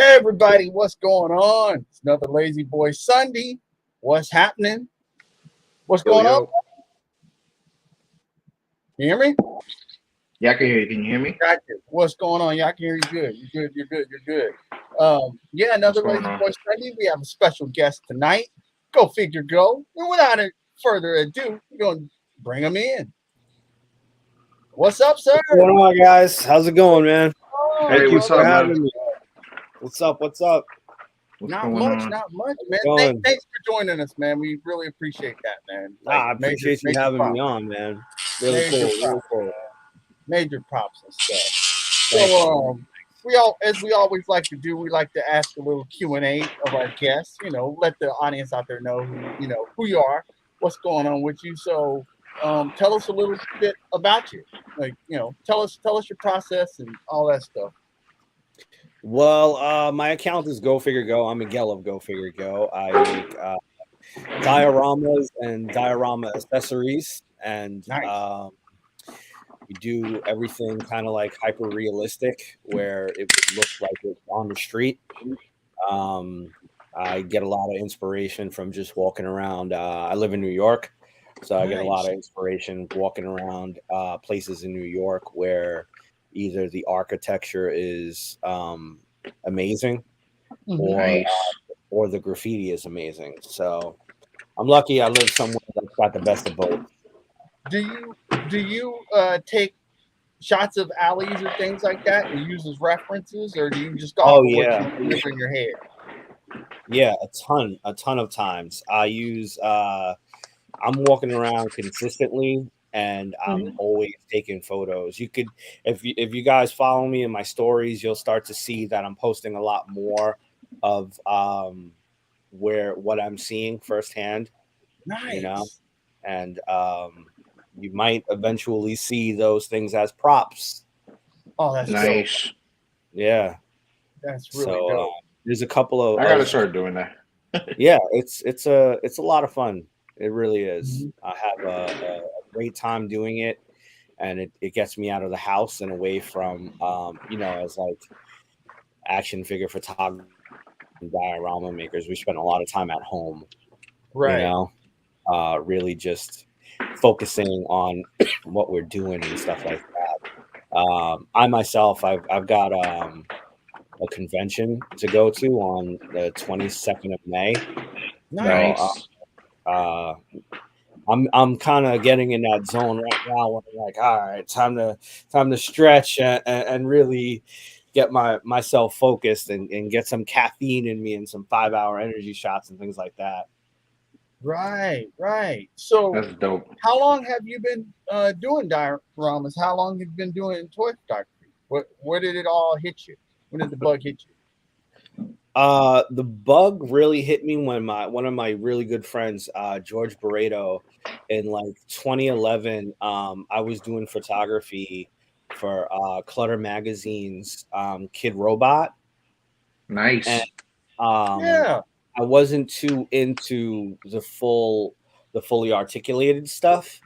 Hey everybody, what's going on? It's another Lazy Boy Sunday. What's happening? What's Yo, going on? yo. You hear me? Yeah, I can hear you. Can you hear me? Got you. What's going on? Yeah, I can hear you good. You're good. You're good. You're good. Yeah, What's another going Lazy on? Boy Sunday. We have a special guest tonight. Go figure, go. And without further ado, we're going to bring him in. What's up, sir? What's going on, guys? How's it going, man? Oh, Hey, Thank you what's for up, man? having me. What's up? What's up? What's not going much, on? not much, man. Going? Thanks for joining us, man. We really appreciate that, man. Like I major, appreciate you major having me props, on, man. Really major cool. Really props, cool. major props and stuff. Thank you. So, as we always like to do, we like to ask a little Q&A of our guests. You know, let the audience out there know who you are, what's going on with you. So, tell us a little bit about you. Like, tell us your process and all that stuff. Well, my account is Go Figure Go. I'm Miguel of Go Figure Go. I make dioramas and diorama accessories, and Nice, we do everything kind of like hyper realistic, where it would look like it's on the street. Um, I get a lot of inspiration from just walking around. I live in New York, so I get a lot nice. of inspiration walking around places in New York where either the architecture is amazing Hmm. or Nice. or the graffiti is amazing. So I'm lucky I live somewhere that's got the best of both. Do you take shots of alleys or things like that and use as references, or do you just go off Oh of what yeah, you remember in your head? yeah, a ton of times. I use I'm walking around consistently and I'm Hmm. always taking photos. You could if you guys follow me in my stories, you'll start to see that I'm posting a lot more of where what I'm seeing firsthand, you know, Nice. and you might eventually see those things as props. Oh, that's dope. Nice. Yeah. That's really So dope. there's a couple I gotta of start doing that. yeah, it's a lot of fun. It really is. Mhm. I have a great time doing it, and it gets me out of the house and away from as like action figure photographers and diorama makers. We spend a lot of time at home, you Right. know, really just focusing on what we're doing and stuff like that. I myself, I've got a convention to go to on the 22nd of May. So Nice. uh, I'm kind of getting in that zone right now where I'm like, all right, time to stretch and really get myself focused and get some caffeine in me and some 5 hour energy shots and things like that. Right. Right. So, That's dope. how long have you been doing dioramas? How long have you been doing toy photography? Where did it all hit you? When did the bug hit you? The bug really hit me when my one of my really good friends, George Barreto, in like 2011. I was doing photography for Clutter Magazine's Kid Robot, and Nice. um, Yeah. I wasn't too into the fully articulated stuff,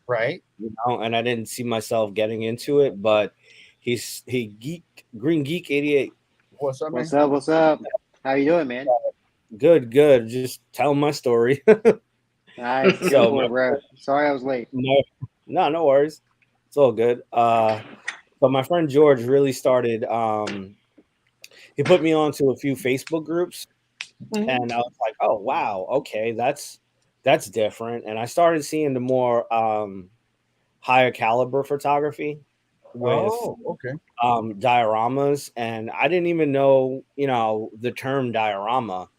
Right. and I didn't see myself getting into it. But he Green Geek 88. What's up, What's man? up? What's up? How you doing, man? Good. Just telling my story. Nice. Go So for it, bro. Sorry I was late. no worries. It's all good. But my friend George really started. He put me onto a few Facebook groups, Hmm. and I was like, "Oh wow, okay, that's different." And I started seeing the more higher caliber photography with Oh, okay. dioramas, and I didn't even know, the term diorama.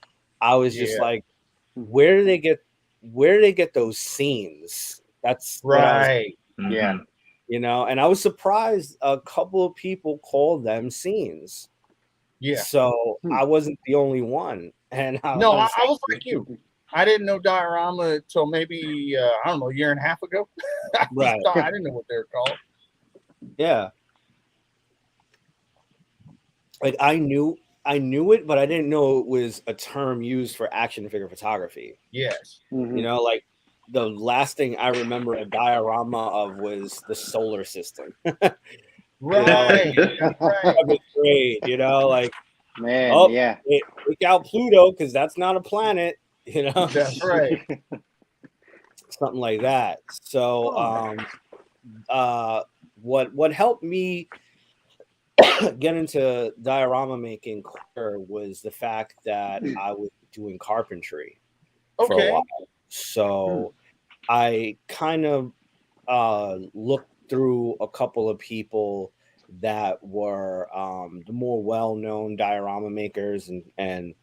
I was just Yeah. like, where do they get those scenes? That's what I was, Right. Yeah. Mm-hmm. and I was surprised a couple of people called them scenes. Yeah. So Hmm. I wasn't the only one, and I No, was I was like you. I didn't know diorama till maybe I don't know, a year and a half ago. I just right, thought I didn't know what they're called. yeah. Like I knew it, but I didn't know it was a term used for action figure photography. Yes. Hmm. Like the last thing I remember a diorama of was the solar system. Like Right. That's right. 7th grade, like Man, Oh, yeah. Take out Pluto because that's not a planet. That's right. Something like that. So, what helped me get into diorama making quicker was the fact that I was doing carpentry for a Okay. while. So I kind of looked through a couple of people that were the more well-known diorama makers and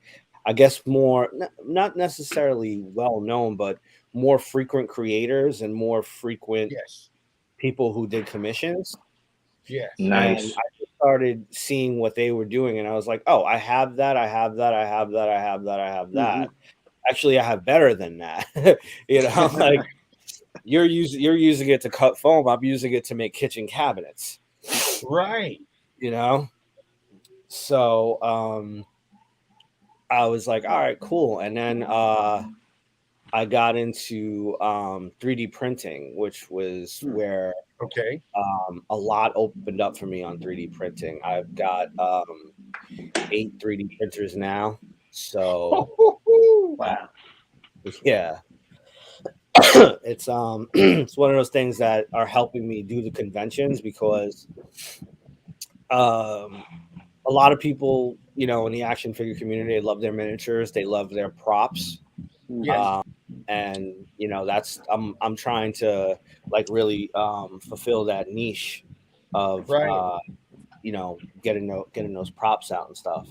I guess more not necessarily well-known, but more frequent creators and more frequent Yes. people who did commissions. Yes. And Nice. I just started seeing what they were doing, and I was like, "Oh, I have that. I have that. I have that. I have that. I have that. Actually, I have better than that." Like you're using it to cut foam. I'm using it to make kitchen cabinets. Right. So I was like, all right, cool. And then I got into 3D printing, which was where Okay. a lot opened up for me on 3D printing. I've got 8 3D printers now. So Wow. yeah. It's it's one of those things that are helping me do the conventions because a lot of people, in the action figure community, they love their miniatures, they love their props. Yes. And that's I'm trying to like really fulfill that niche of Right. getting those props out and stuff.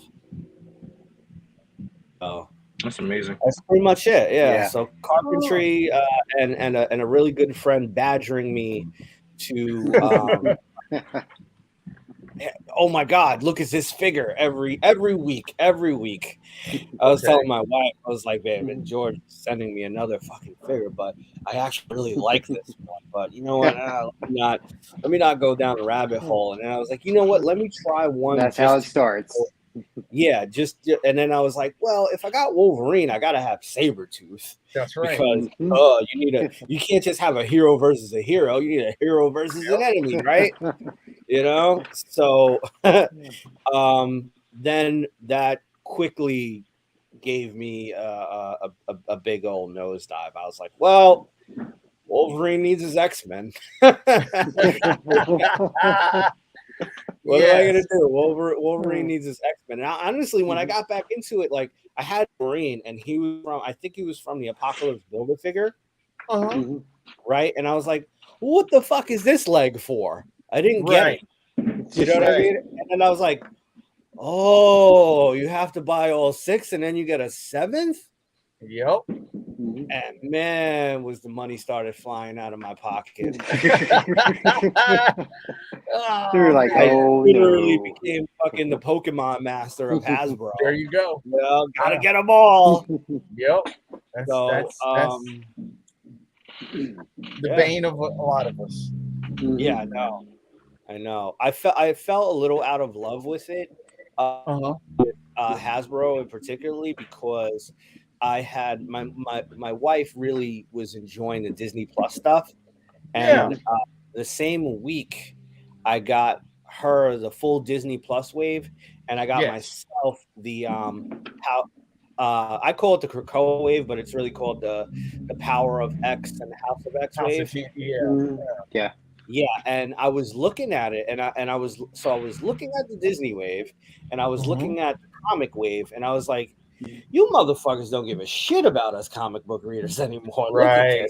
So That's amazing. that's pretty much it. Yeah. Yeah. So carpentry and a really good friend badgering me to oh my God, look at this figure every week. I was telling my wife, I was like, babe, and George is sending me another fucking figure, but I actually really like this one. But you know what? Let me not go down the rabbit hole. And then I was like, you know what? Let me try one. That's how it starts. Yeah, and then I was like, well, if I got Wolverine, I gotta have Sabretooth. That's right. Because you can't just have a hero versus a hero. You need a hero versus an enemy, right? So then that quickly gave me a big old nosedive. I was like, well, Wolverine needs his X-Men. What am I gonna do? Wolverine needs his X-Men. And honestly, when I got back into it, like I had Wolverine, and I think he was from the Apocalypse Build-A-Figure, right? And I was like, what the fuck is this leg for? I didn't get it. You know what I mean? And then I was like, oh, you have to buy all 6 and then you get a 7th? Yep. And man, was the money started flying out of my pocket. You were like, I literally no. became fucking the Pokemon master of Hasbro. There you go. Gotta get them all. Yep. That's the bane of a lot of us. Yeah, I know. I felt a little out of love with it, Hasbro, and particularly because I had my wife really was enjoying the Disney Plus stuff, and the same week I got her the full Disney Plus wave, and I got myself the I call it the Krakoa wave, but it's really called the Power of X and the House of X wave. Yeah, and I was looking at it, and I was looking at the Disney wave, and I was looking at the comic wave, and I was like, you motherfuckers don't give a shit about us comic book readers anymore. Right.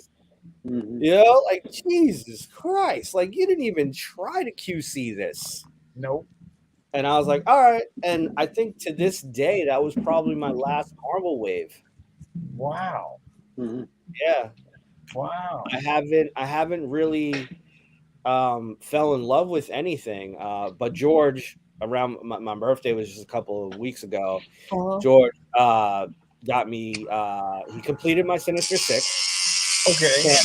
Look at this. Like Jesus Christ, like you didn't even try to QC this. Nope. And I was like, all right. And I think to this day, that was probably my last Marvel wave. Wow. Yeah. Wow. I haven't really fell in love with anything. But George, around my birthday was just a couple of weeks ago. George got me. He completed my Sinister Six. Okay.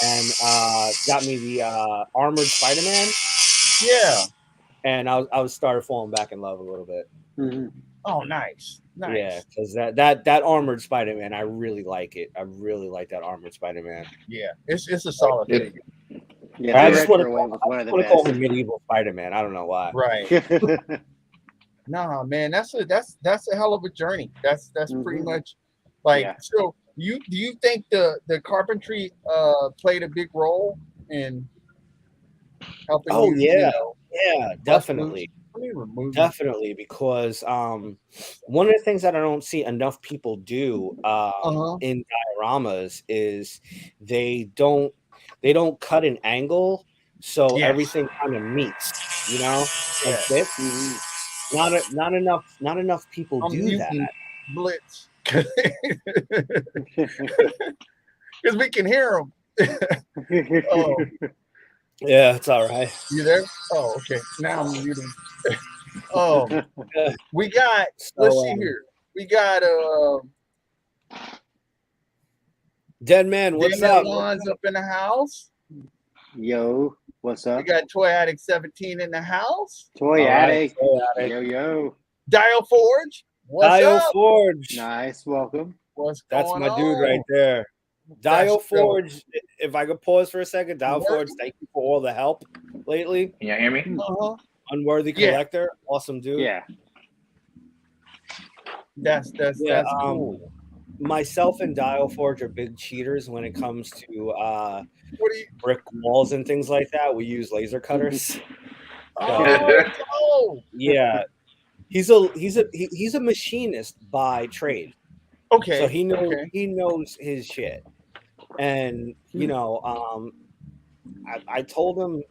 And got me the Armored Spider-Man. Yeah. And I was started falling back in love a little bit. Oh, nice. Yeah, because that Armored Spider-Man, I really like it. I really like that Armored Spider-Man. Yeah, it's a solid figure. Yeah, I just want to was one of the call best. him Medieval Spider-Man. I don't know why. Right. Nah, man, that's a hell of a journey. That's pretty much like Yeah. so. Do you think the carpentry played a big role in helping Oh you, you yeah, know, yeah, bust moves? definitely. Let me remove you. Definitely, because one of the things that I don't see enough people do Uh-huh. in dioramas is they don't cut an angle so Yes. everything kind of meets, you know, and Yes. fits. Not enough people I'm do that. muting Blitz because we can hear him. Oh, Yeah, it's all right. you there? Oh, okay. Now I'm muting. Um, Yeah. we got. Let's So, see here. We got Dead Man, what's Daniel up? Wan's up in the house. Yo, what's We up? got Toy Addict 17 in the house. Toy All right, Addict. Toy Addict. Yo. Dial Forge. What's Dio up? Forge. Nice, welcome. What's That's going my dude on? right there. That's Dio dope. Forge, if I could pause for a second, Dio Work. Forge, thank you for all the help lately. Can you hear me? Uh-huh. Unworthy Yeah. Collector, awesome dude. Yeah. That's Yeah, cool. myself and Dio Forge are big cheaters when it comes to What do you? brick walls and things like that. We use laser cutters. Oh, Yeah, he's a machinist by trade, okay. so he Okay. knows his shit. And you know, I told him,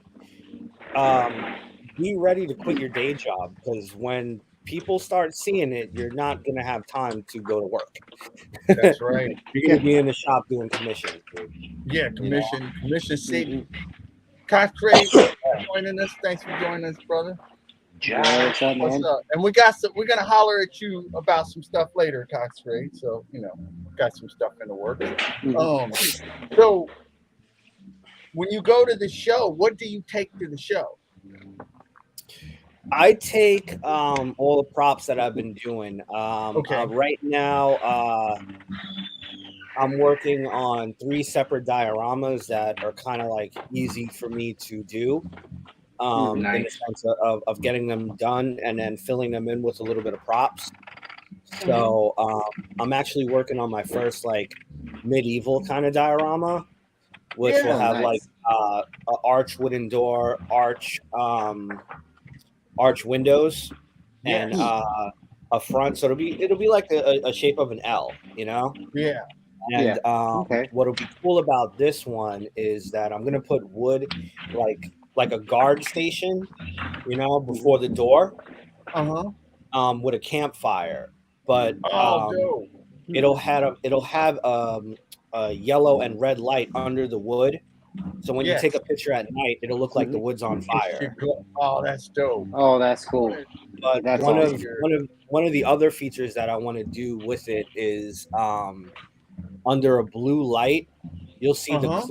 be ready to quit your day job, because when people start seeing it, you're not gonna have time to go to work. That's right. You're gonna be in the shop doing commissions, dude. Yeah, You know? commission city. Mhm. Concrete joining us. Thanks for joining us, brother. Yo, what's up, What's man? up? And we got some. We're gonna holler at you about some stuff later, Concrete. So got some stuff in the works. So when you go to the show, what do you take to the show? I take all the props that I've been doing. Okay. Right now, I'm working on 3 separate dioramas that are kind of like easy for me to do. In the Nice. sense of getting them done and then filling them in with a little bit of props. Mm-hmm. So I'm actually working on my first like medieval kind of diorama, which will Yeah, have like nice. a arch wooden door, arch windows, and yes, a front. So it'll be like a shape of an L, you know. yeah, And Yeah. Okay. what'll be cool about this one is that I'm gonna put wood like a guard station, you know, before the door, uh-huh. with a campfire. But Oh, dope. it'll have a yellow and red light under the wood. So when you take Yes. a picture at night, it'll look like the wood's on It should fire. go. Oh, that's dope. Oh, that's I cool. wanna But That's one awesome. of one of the other features that I want to do with it is under a blue light, you'll see the Uh-huh.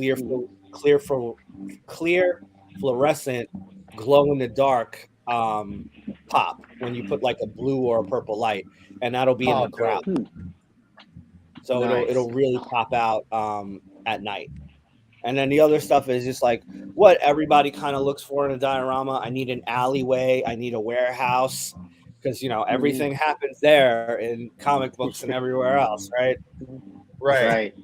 clear fluorescent glow in the dark pop when you put like a blue or a purple light, and that'll be in Oh, the crowd. dope. So Nice. it'll really pop out at night. And then the other stuff is just like what everybody kind of looks for in a diorama. I need an alleyway. I need a warehouse, because everything happens there in comic books and everywhere else, right? Right. Right.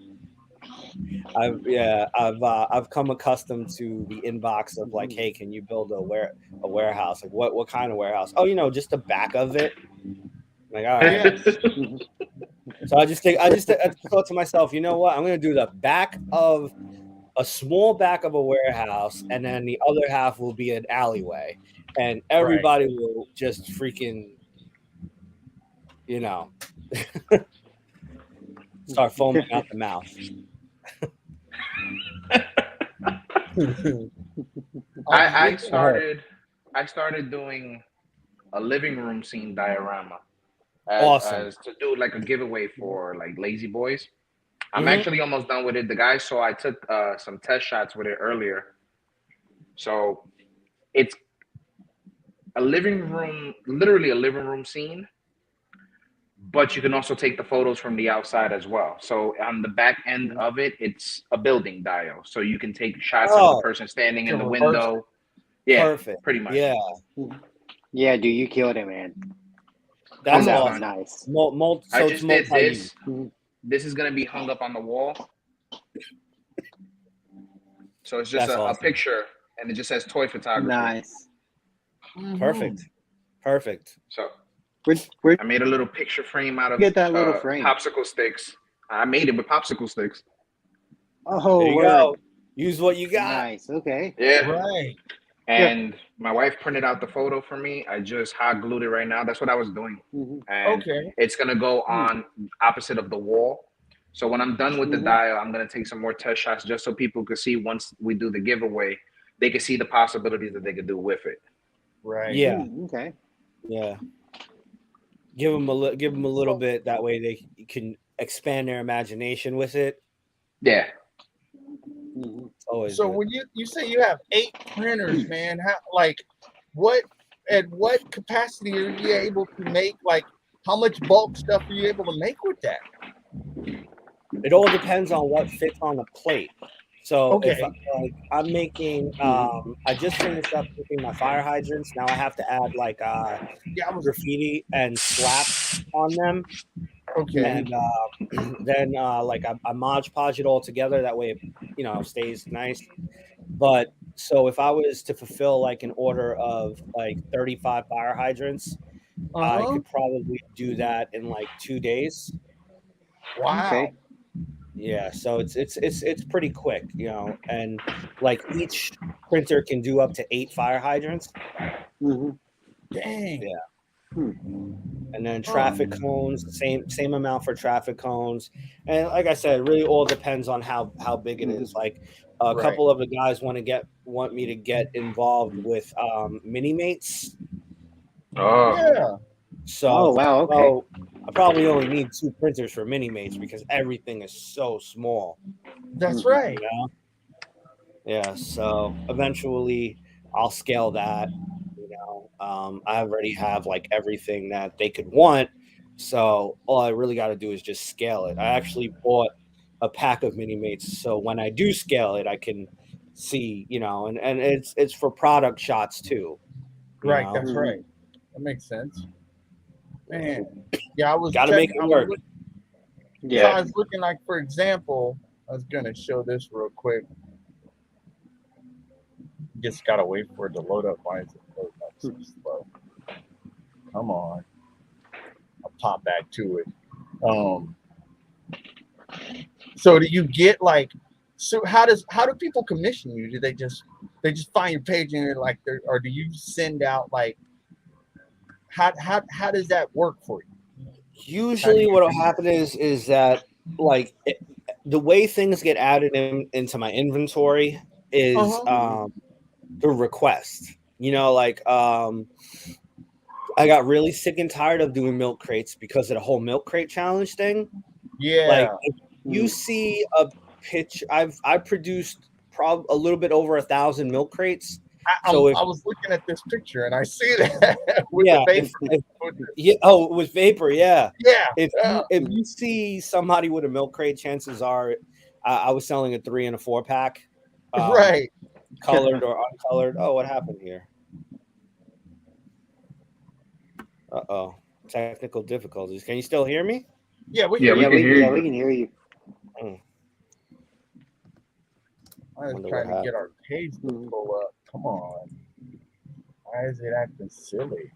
I've come accustomed to the inbox of like, hey, can you build a warehouse? Like what kind of warehouse? Oh, just the back of it. I'm like, all right. Yes. So I thought to myself, you know what? I'm gonna do the back of a small back of a warehouse, and then the other half will be an alleyway, and everybody will just freaking, start foaming out the mouth. I started doing a living room scene diorama Awesome. as to do like a giveaway for like Lazy Boyz. I'm Mhm. actually almost done with it. The guy, so I took some test shots with it earlier. So it's a living room, literally a living room scene, but you can also take the photos from the outside as well. So on the back end of it, it's a building dio. So you can take shots of the Oh, person standing in the Reverse. window. Yeah, perfect. pretty much. Yeah. Yeah, dude, you killed it, man. That's Humble awesome. gun. Nice. So I it's just did multi-use. this. This is gonna be hung up on the wall. So it's just That's a awesome. picture, and it just says toy photography. Nice. Perfect. Perfect. So Where I made a little picture frame out of get that little frame? popsicle sticks. I made it with popsicle sticks. Oh, There you word. go. Use what you got. Nice. Okay. Yeah. Right. And my wife printed out the photo for me. I just hot glued it right now. That's what I was doing. Mhm. And Okay. it's gonna go on opposite of the wall. So when I'm done with the dial, I'm gonna take some more test shots just so people could see once we do the giveaway, they can see the possibilities that they could do with it. Right. Yeah. Okay. Yeah. Give them a little bit. That way they can expand their imagination with it. Yeah. It's always So good. when you say you have 8 printers, man, how what at what capacity are you able to make? Like, how much bulk stuff are you able to make with that? It all depends on what fits on the plate. So if Okay. like I'm making, I just finished up making my fire hydrants. Now I have to add like Yeah, I was graffiti and slaps on them, okay. and then like I Mod Podge it all together. That way, it stays nice. But so if I was to fulfill like an order of like 35 fire hydrants, I Uh-huh. could probably do that in like 2 days. Wow. Okay. Yeah, so it's pretty quick, and like each printer can do up to 8 fire hydrants. Dang. Yeah. And then traffic cones, same amount for traffic cones. And like I said, it really all depends on how big it is. Like a Right. couple of the guys want me to get involved with mini mates. Oh. Yeah. So, Oh, wow, okay. so I probably only need 2 printers for mini mates because everything is so small. That's right. You know? Yeah, so eventually I'll scale that. I already have like everything that they could want. So all I really got to do is just scale it. I actually bought a pack of mini mates, so when I do scale it, I can see, and it's for product shots too. Right. That's right. That makes sense. Man. Yeah, I was Got to make it work. So I was looking like, for example, I was gonna show this real quick. Just gotta wait for it to load up. Why is it loading up so slow? Come on. I'll pop back to it. So do you get like, so how do people commission you? Do they just find your page and they're like, or do you send out like, how does that work for you? Usually what'll happen is that like the way things get added into my inventory is the request. Like I got really sick and tired of doing milk crates because of the whole milk crate challenge thing. Yeah. Like if you see a pitch, I produced a little bit over 1,000 milk crates. I was looking at this picture and I see that with yeah, the vapor. with vapor, yeah. Yeah. If you see somebody with a milk crate, chances are I was selling a 3 and a 4 pack. Right. Colored or uncolored. Oh, what happened here? Uh-oh. Technical difficulties. Can you still hear me? Yeah, we can hear you. We can hear you. I was trying to get our page to pull up. Come on. Why is it acting silly?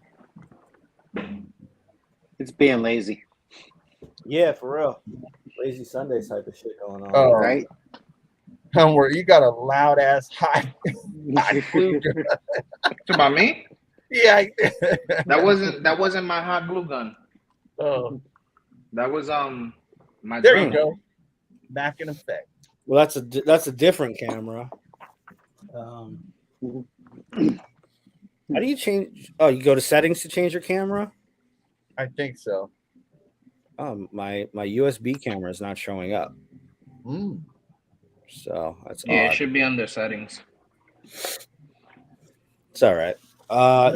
It's being lazy. Yeah, for real. Lazy Sunday type of shit going on. Oh, right? Don't worry, you got a loud ass high glue gun. It's about me? Yeah. That wasn't my hot glue gun. Oh. That was my There drone. you go. Back in effect. Well, that's a different camera. How do you change? Oh, you go to settings to change your camera? I think so. My USB camera is not showing up. So that's odd. It should be under settings. It's all right.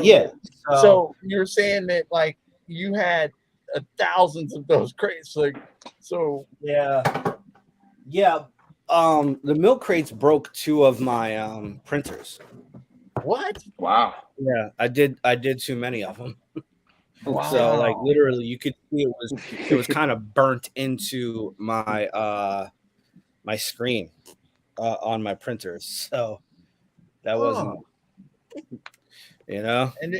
Yeah. So you're saying that like you had thousands of those crates, like so. Yeah. The milk crates broke 2 of my printers. What? Wow. Yeah, I did too many of them. So like Wow. literally you could see it was kind of burnt into my screen on my printers. So that Huh. wasn't, you know. And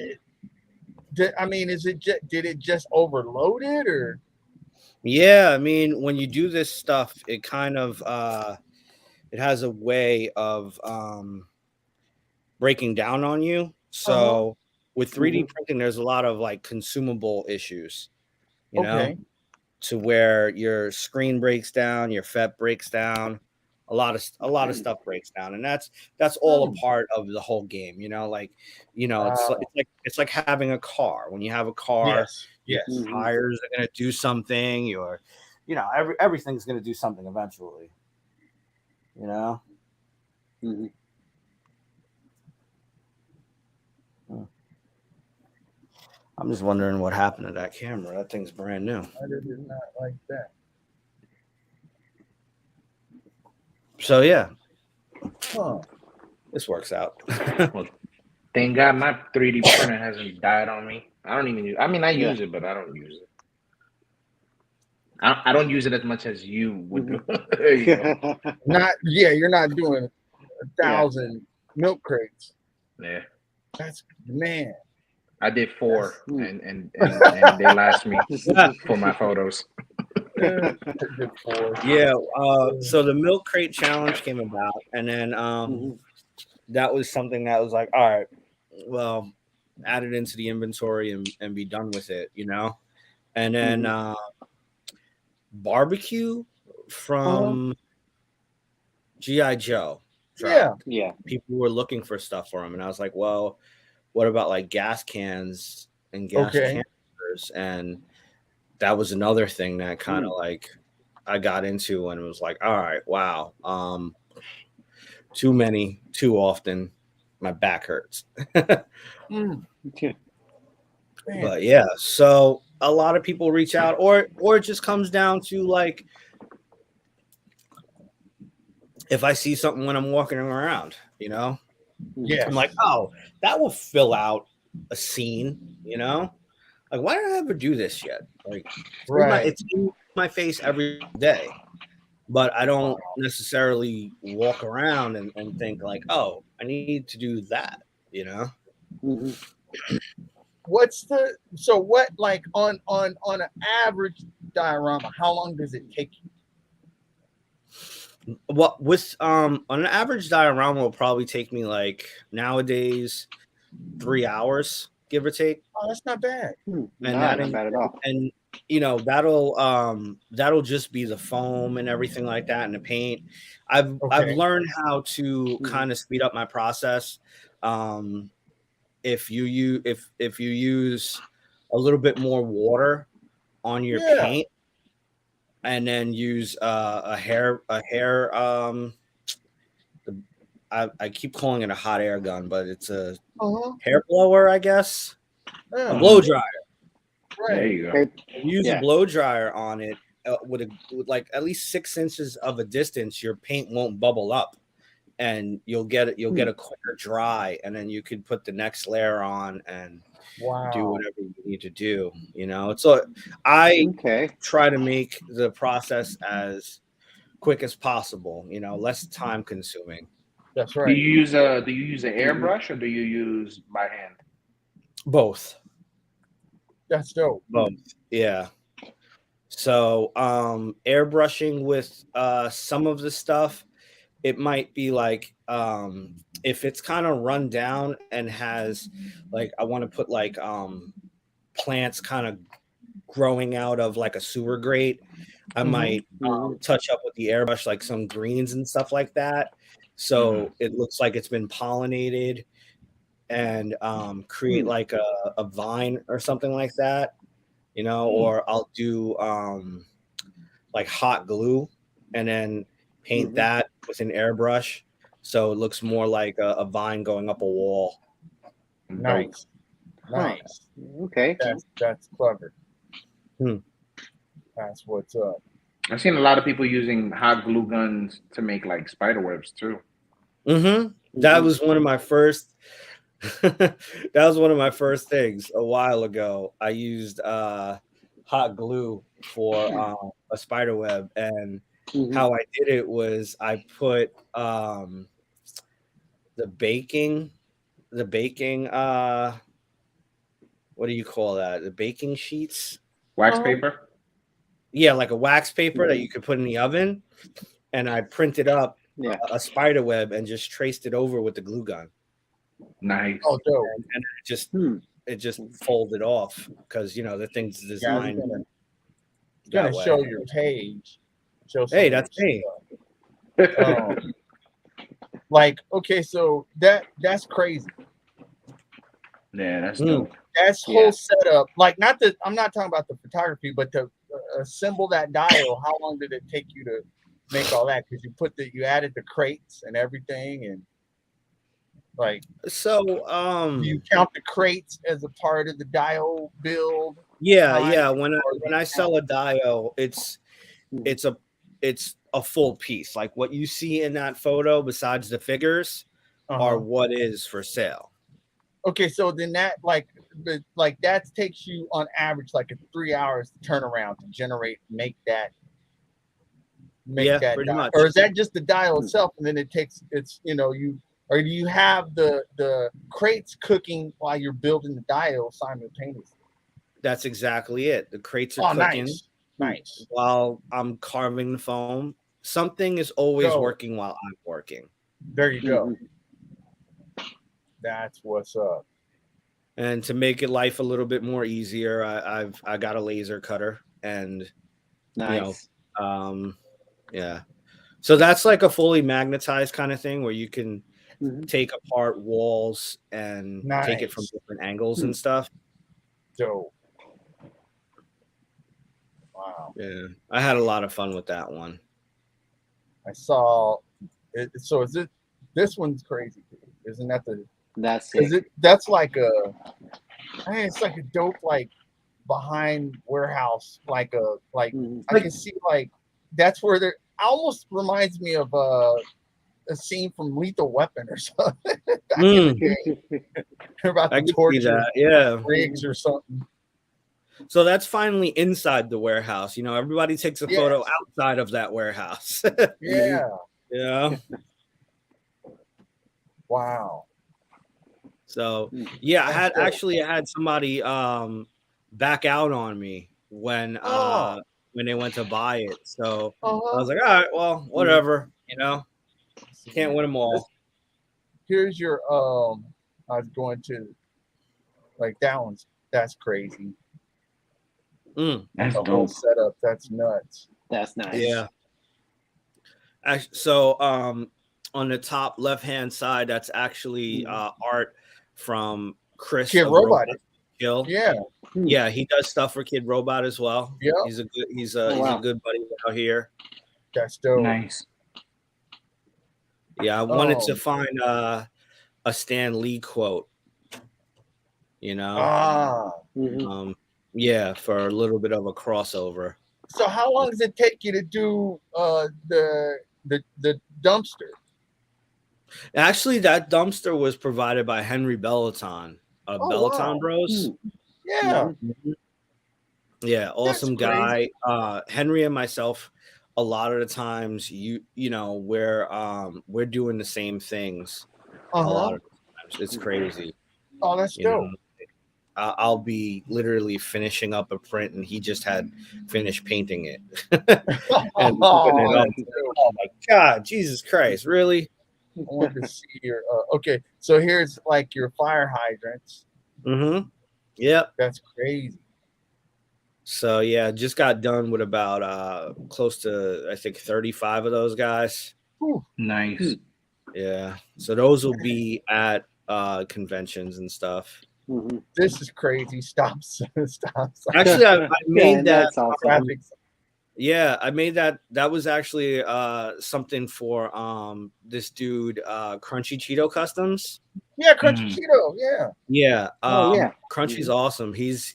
I mean, did it just overload it or? Yeah, I mean, when you do this stuff, it kind of it has a way of breaking down on you. Uh-huh. So with 3D printing, there's a lot of like consumable issues, you know, Okay. to where your screen breaks down, your FEP breaks down, a lot of stuff breaks down, and that's all a Hmm. part of the whole game, you know. Like, you know, Wow. it's like having a car. When you have a car, Yes. your Yes. tires are gonna do something. Your, you know, everything's gonna do something eventually. You know. Mhm. I'm just wondering what happened to that camera. That thing's brand new. I did not like that. So yeah, Huh. this works out. Well, thank God my 3D printer hasn't died on me. I don't even use. I mean, I Yeah. use it, but I don't use it. I don't use it as much as you would do. There you go. Not yeah. You're not doing a Yeah. 1,000 milk crates. Yeah, That's man. I did 4, Mm. and they last me Yeah. for my photos. Good for. Yeah. So the milk crate challenge came about, and then Mhm. that was something that was like, all right, well, add it into the inventory and be done with it, you know. And then barbecue from GI Joe Yeah. dropped. Yeah. People were looking for stuff for him, and I was like, well, what about like gas cans and gas Okay. canisters? And that was another thing that kind of like I got into and was like, all right, wow, too many, too often, my back hurts. Mm, Okay. man. But yeah, so a lot of people reach out, or it just comes down to like if I see something when I'm walking around, you know, Yes. I'm like, oh, that will fill out a scene, you know. Like, why did I ever do this yet? Like, Right. it's in my face every day, but I don't necessarily walk around and think like, oh, I need to do that, you know. Mhm. What's the so what like on an average diorama? How long does it take you? What with on an average diorama will probably take me like nowadays 3 hours, give or take. Oh, that's not bad. And Not bad at all. and you know that'll just be the foam and everything like that and the paint. I've Okay. learned how to Mhm. kind of speed up my process. If you use a little bit more water on your Yeah. paint and then use a hair I keep calling it a hot air gun, but it's a Uh-huh. hair blower, I guess. A Yeah. blow dryer. There Right. you go. Okay. Use a Yeah. blow dryer on it with like at least 6 inches of a distance. Your paint won't bubble up, and you'll get a quicker dry, and then you could put the next layer on and do Wow. whatever you need to do. You know, so I Okay. try to make the process as quick as possible. You know, less time consuming. That's Do right. you use an airbrush or do you use by hand? Both. That's dope. Both. Yeah. So airbrushing with some of the stuff, it might be like if it's kind of run down and has like I want to put like plants kind of growing out of like a sewer grate, I might touch up with the airbrush like some greens and stuff like that. So it looks like it's been pollinated and create like a vine or something like that, you know, or I'll do like hot glue and then paint that with an airbrush so it looks more like a vine going up a wall. Dope. Nice. Nice. Okay. That's clever. Hmm. That's what's up. I've seen a lot of people using hot glue guns to make like spider webs too. That was one of my first that was one of my first things a while ago. I used hot glue for a spider web, and how I did it was I put the baking what do you call that? The baking sheets. Wax paper. Yeah, like a wax paper that you could put in the oven, and I printed up a spider web and just traced it over with the glue gun. Nice. Oh, dope. And it just folded off because the thing's designed. Gonna show your page. Hey, that's me. Like, okay, so that's crazy. Yeah, that's dope. That's whole setup. Like, not that I'm not talking about the photography, but to assemble that dial. How long did it take you to make all that? Because you added the crates and everything, and like, so do you count the crates as a part of the dial build? Yeah. When I sell a dial, it's a full piece. Like what you see in that photo, besides the figures, are what is for sale. Okay, so then that that takes you on average like 3 hours to turn around to make that pretty much. Or is that just the dial itself, and then or do you have the crates cooking while you're building the dial simultaneously? That's exactly it. The crates are cooking. Nice. While I'm carving the foam. Something is always working while I'm working. There you go. That's what's up. And to make it life a little bit more easier, I got a laser cutter, and yeah. So that's like a fully magnetized kind of thing where you can take apart walls and take it from different angles and stuff. Dope. Wow. Yeah, I had a lot of fun with that one. I saw it. So is it? This one's crazy. Isn't that the? That's it. That's like it's like a dope behind warehouse I can see that's where they're. Almost reminds me of a scene from Lethal Weapon or something. Back in the game. About the torture rigs or something. So that's finally inside the warehouse. Everybody takes a photo outside of that warehouse. Yeah. Wow. So I had somebody back out on me when they went to buy it. So I was like, all right, well, whatever, can't win them all. Here's your I was going to that's crazy. That's the dope. whole setup. That's nuts. That's nice. Yeah. So on the top left hand side, that's actually art from Chris Kid Robot. Kill. Yeah, he does stuff for Kid Robot as well. Yeah, he's a good buddy out here. That's dope. Nice. Yeah, I wanted to find a Stan Lee quote. For a little bit of a crossover. So how long does it take you to do the dumpster? Actually, that dumpster was provided by Henry Bellaton of Bellaton Bros. Yeah. Yeah, awesome guy. Henry and myself, a lot of the times, we're doing the same things. A lot of times, it's crazy. Oh, that's dope. I'll be literally finishing up a print, and he just had finished painting it. And oh my God, Jesus Christ, really? I want to see your okay. So here's your fire hydrants. Yep. That's crazy. So just got done with about close to I think 35 of those guys. Ooh. Nice. Yeah. So those will be at conventions and stuff. This is crazy. Stop. Actually, I made that. Awesome. I made that. That was actually something for this dude, Crunchy Cheeto Customs. Yeah, Crunchy Cheeto. Yeah. Yeah. Crunchy's awesome. He's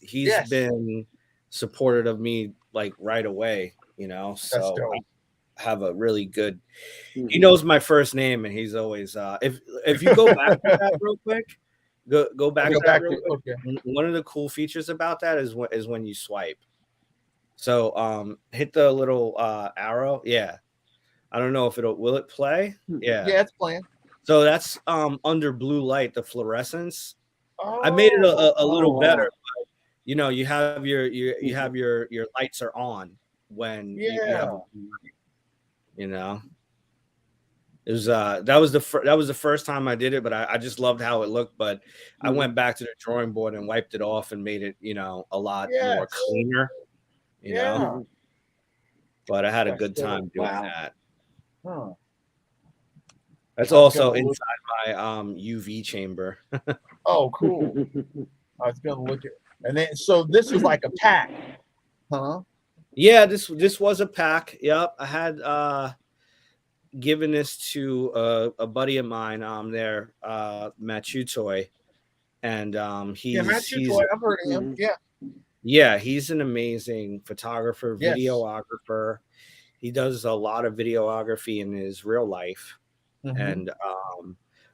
been supportive of me right away. So I have a really good. He knows my first name, and he's always if you go back to that real quick. Go back Go to that back real to quick. okay. One of the cool features about that is when you swipe. So hit the little arrow. Yeah. I don't know if will it play? Yeah. Yeah, it's playing. So that's under blue light, the fluorescence. I made it Oh, a little wow. better. But, you know, you have you have your lights are on when you have yeah. a blue light, you know. It was that was the first time I did it, but I just loved how it looked. But I went back to the drawing board and wiped it off and made it, you know, a lot more Yes. cleaner, you know. Yeah. But I had a That's good dope. time doing Wow. that. Huh. That's I was gonna also look. inside my UV chamber. Oh, cool. I was gonna look at, and then so this is like a pack, huh? Yeah, this was a pack. Yep, I had given this to a buddy of mine there, Matthew Toy, and Yeah, Matthew Toy. I've heard of him. Yeah. he's an amazing photographer, Yes. videographer. He does a lot of videography in his real life Mm-hmm. and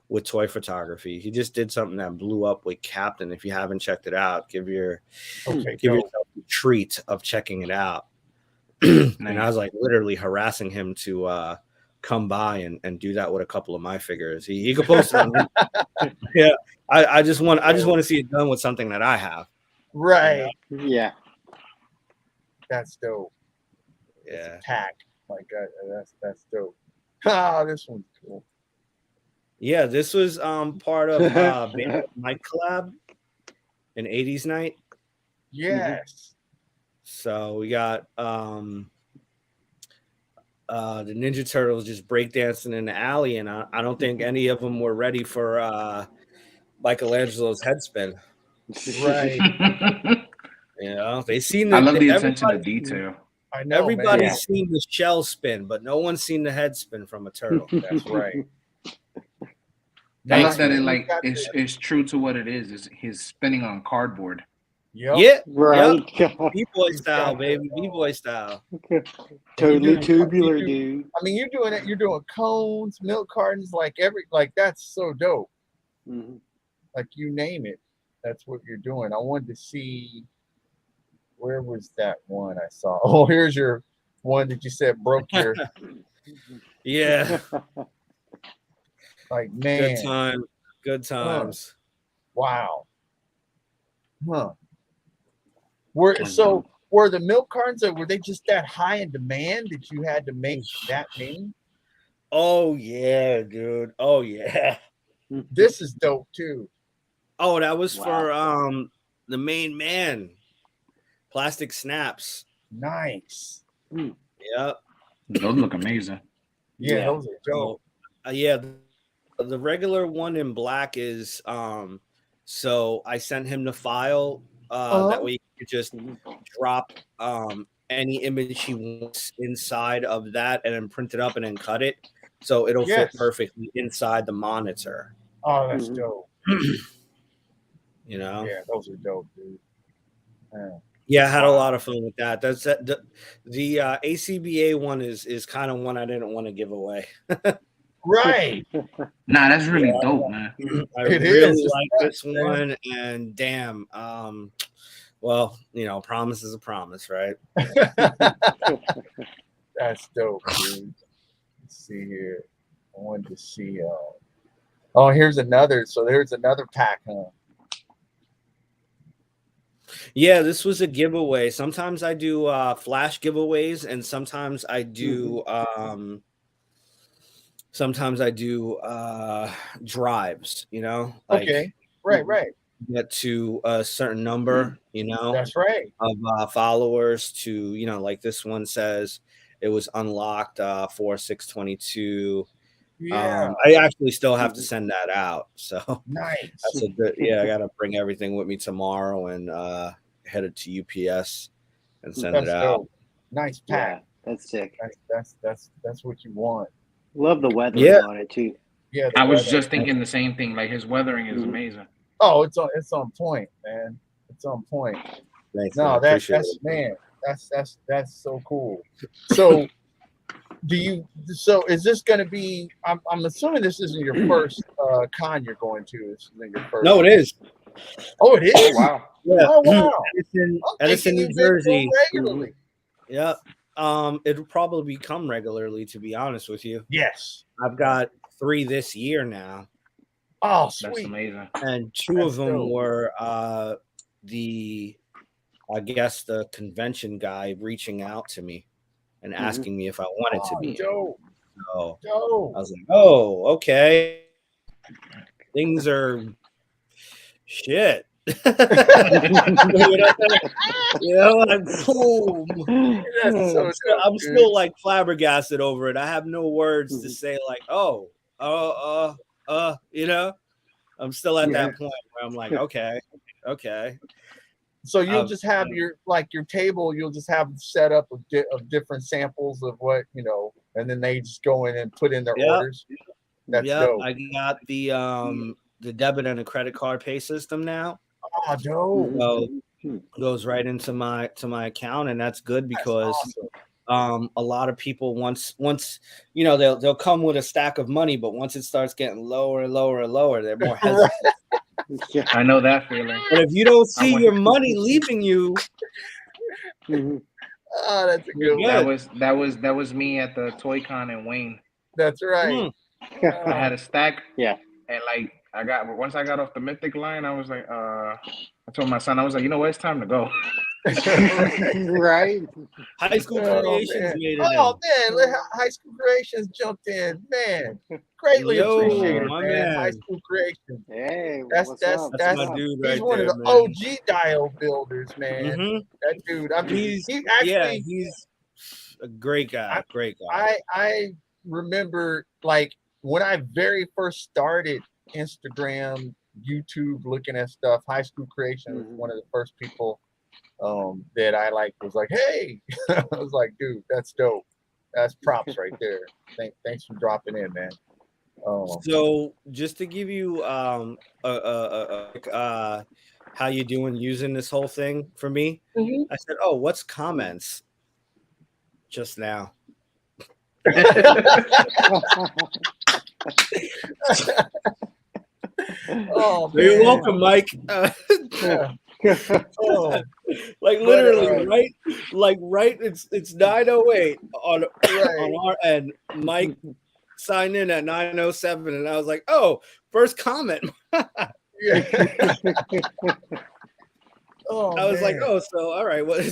with toy photography. He just did something that blew up with Captain. If you haven't checked it out, give Okay. yourself the treat of checking it out. And I was like literally harassing him to come by and do that with a couple of my figures. He could post it on yeah. I just want to see it done with something that I have. Right. Yeah. That's dope. Yeah. It's a pack. Like that's dope. Ah, this one's cool. Yeah, this was part of Night Collab, an 80s night. Yes. So we got the Ninja Turtles just breakdancing in the alley, and I don't think any of them were ready for Michelangelo's head spin. Right. You know, they seen I love the attention to everybody- detail. I know, Everybody's man. seen the shell spin, but no one's seen the head spin from a turtle. That's right. I Thanks, love that man. it like Got it's true to what it is. Is he's spinning on cardboard. Yep. Yeah, Right. B-boy style, baby, B-boy style. Totally You do- tubular, you do- dude. I mean, you're doing it. You're doing cones, milk cartons, like that's so dope. Mhm. Like you name it, that's what you're doing. I wanted to see where was that one I saw. Oh, here's your one that you said broke your Yeah, like man. good times. Wow. Huh. Were the milk cartons were they just that high in demand that you had to make that many? Oh yeah, dude. Oh yeah. This is dope too. Oh, that was Wow. for the main man, Plastic Snaps. Nice. Yep. Those look amazing. Yeah, Yeah. those are dope. Yeah, the regular one in black is so I sent him the file that way you could just drop any image he wants inside of that and then print it up and then cut it so it'll fit Yes. perfectly inside the monitor. Oh, that's Mhm. dope. You know? Yeah, those are dope, dude. Yeah, I had a lot of fun with that. That's the ACBA one is kind of one I didn't want to give away. Right. Nah, that's really dope, man. I It really is. It's like nuts, this one, and damn, well, you know, promise is a promise, right? That's dope, dude. Let's see here. I wanted to see. Oh, here's another. So there's another pack, huh? Yeah, this was a giveaway. Sometimes I do flash giveaways, and sometimes I do drives. You know, like Okay. Right. get to a certain number. You know, That's right. of followers to, you know, like this one says it was unlocked for 622. Yeah. I actually still have to send that out, so Nice. that's a good. Yeah, I gotta bring everything with me tomorrow and head it to UPS and send That's it out. dope. Nice Yeah, pack. that's sick. That's what you want. Love the weathering Yeah. on it too. Yeah. I was weather. just thinking the same thing. Like his weathering is amazing. Oh, it's on point, man. It's on point. Thanks, No, man. that's Appreciate it. man. That's so cool. So do you? So is this going to be? I'm assuming this isn't your first con you're going to. This isn't your first. No, it is. Oh, it Oh is. wow. Yeah. Oh wow. Edison, New You've been to Jersey. regularly. Yeah. It'll probably become regularly, to be honest with you. Yes. I've got 3 this year now. Oh, That's sweet. amazing. And 2 That's of them dope. were I guess the convention guy reaching out to me and asking me if I wanted to be. Dope. So Dope. I was like, oh, okay. Things are shit. I'm cool. That's so dope, I'm dude. still like flabbergasted over it. I have no words to say like, you know, I'm still at that point where I'm like, okay. So you'll just have your table. You'll just have set up of different samples of what you know, and then they just go in and put in their orders. That's dope. I got the debit and a credit card pay system now. Oh, dope. So goes right into my account, and that's good because a lot of people once you know they'll come with a stack of money, but once it starts getting lower and lower and lower, they're more hesitant. I know that feeling. But if you don't see your money leaving you, oh, that's a good one. That was me at the Toy Con in Wayne. That's right. I had a stack. Yeah. And like once I got off the Mythic line, I was like, I told my son, I was like, you know what, it's time to go. Right. High School Creations made it. Oh man, High School Creations jumped in, man. Greatly appreciated, man. High School Creations. Hey, that's my dude right he's one there, of the man. OG dial builders, man. That dude. I mean, he's a great guy. I remember like when I very first started Instagram, YouTube, looking at stuff. High School Creation was one of the first people that I was like, hey, I was like, dude, that's dope. That's props right there. Thanks for dropping in, man. So just to give you how you doing using this whole thing for me, I said, oh, what's comments just now? Oh, you're welcome, Mike. Like literally, right? Like it's 9:08 on our end. Mike signed in at 9:07, and I was like, oh, first comment. I was like, oh, so all right, what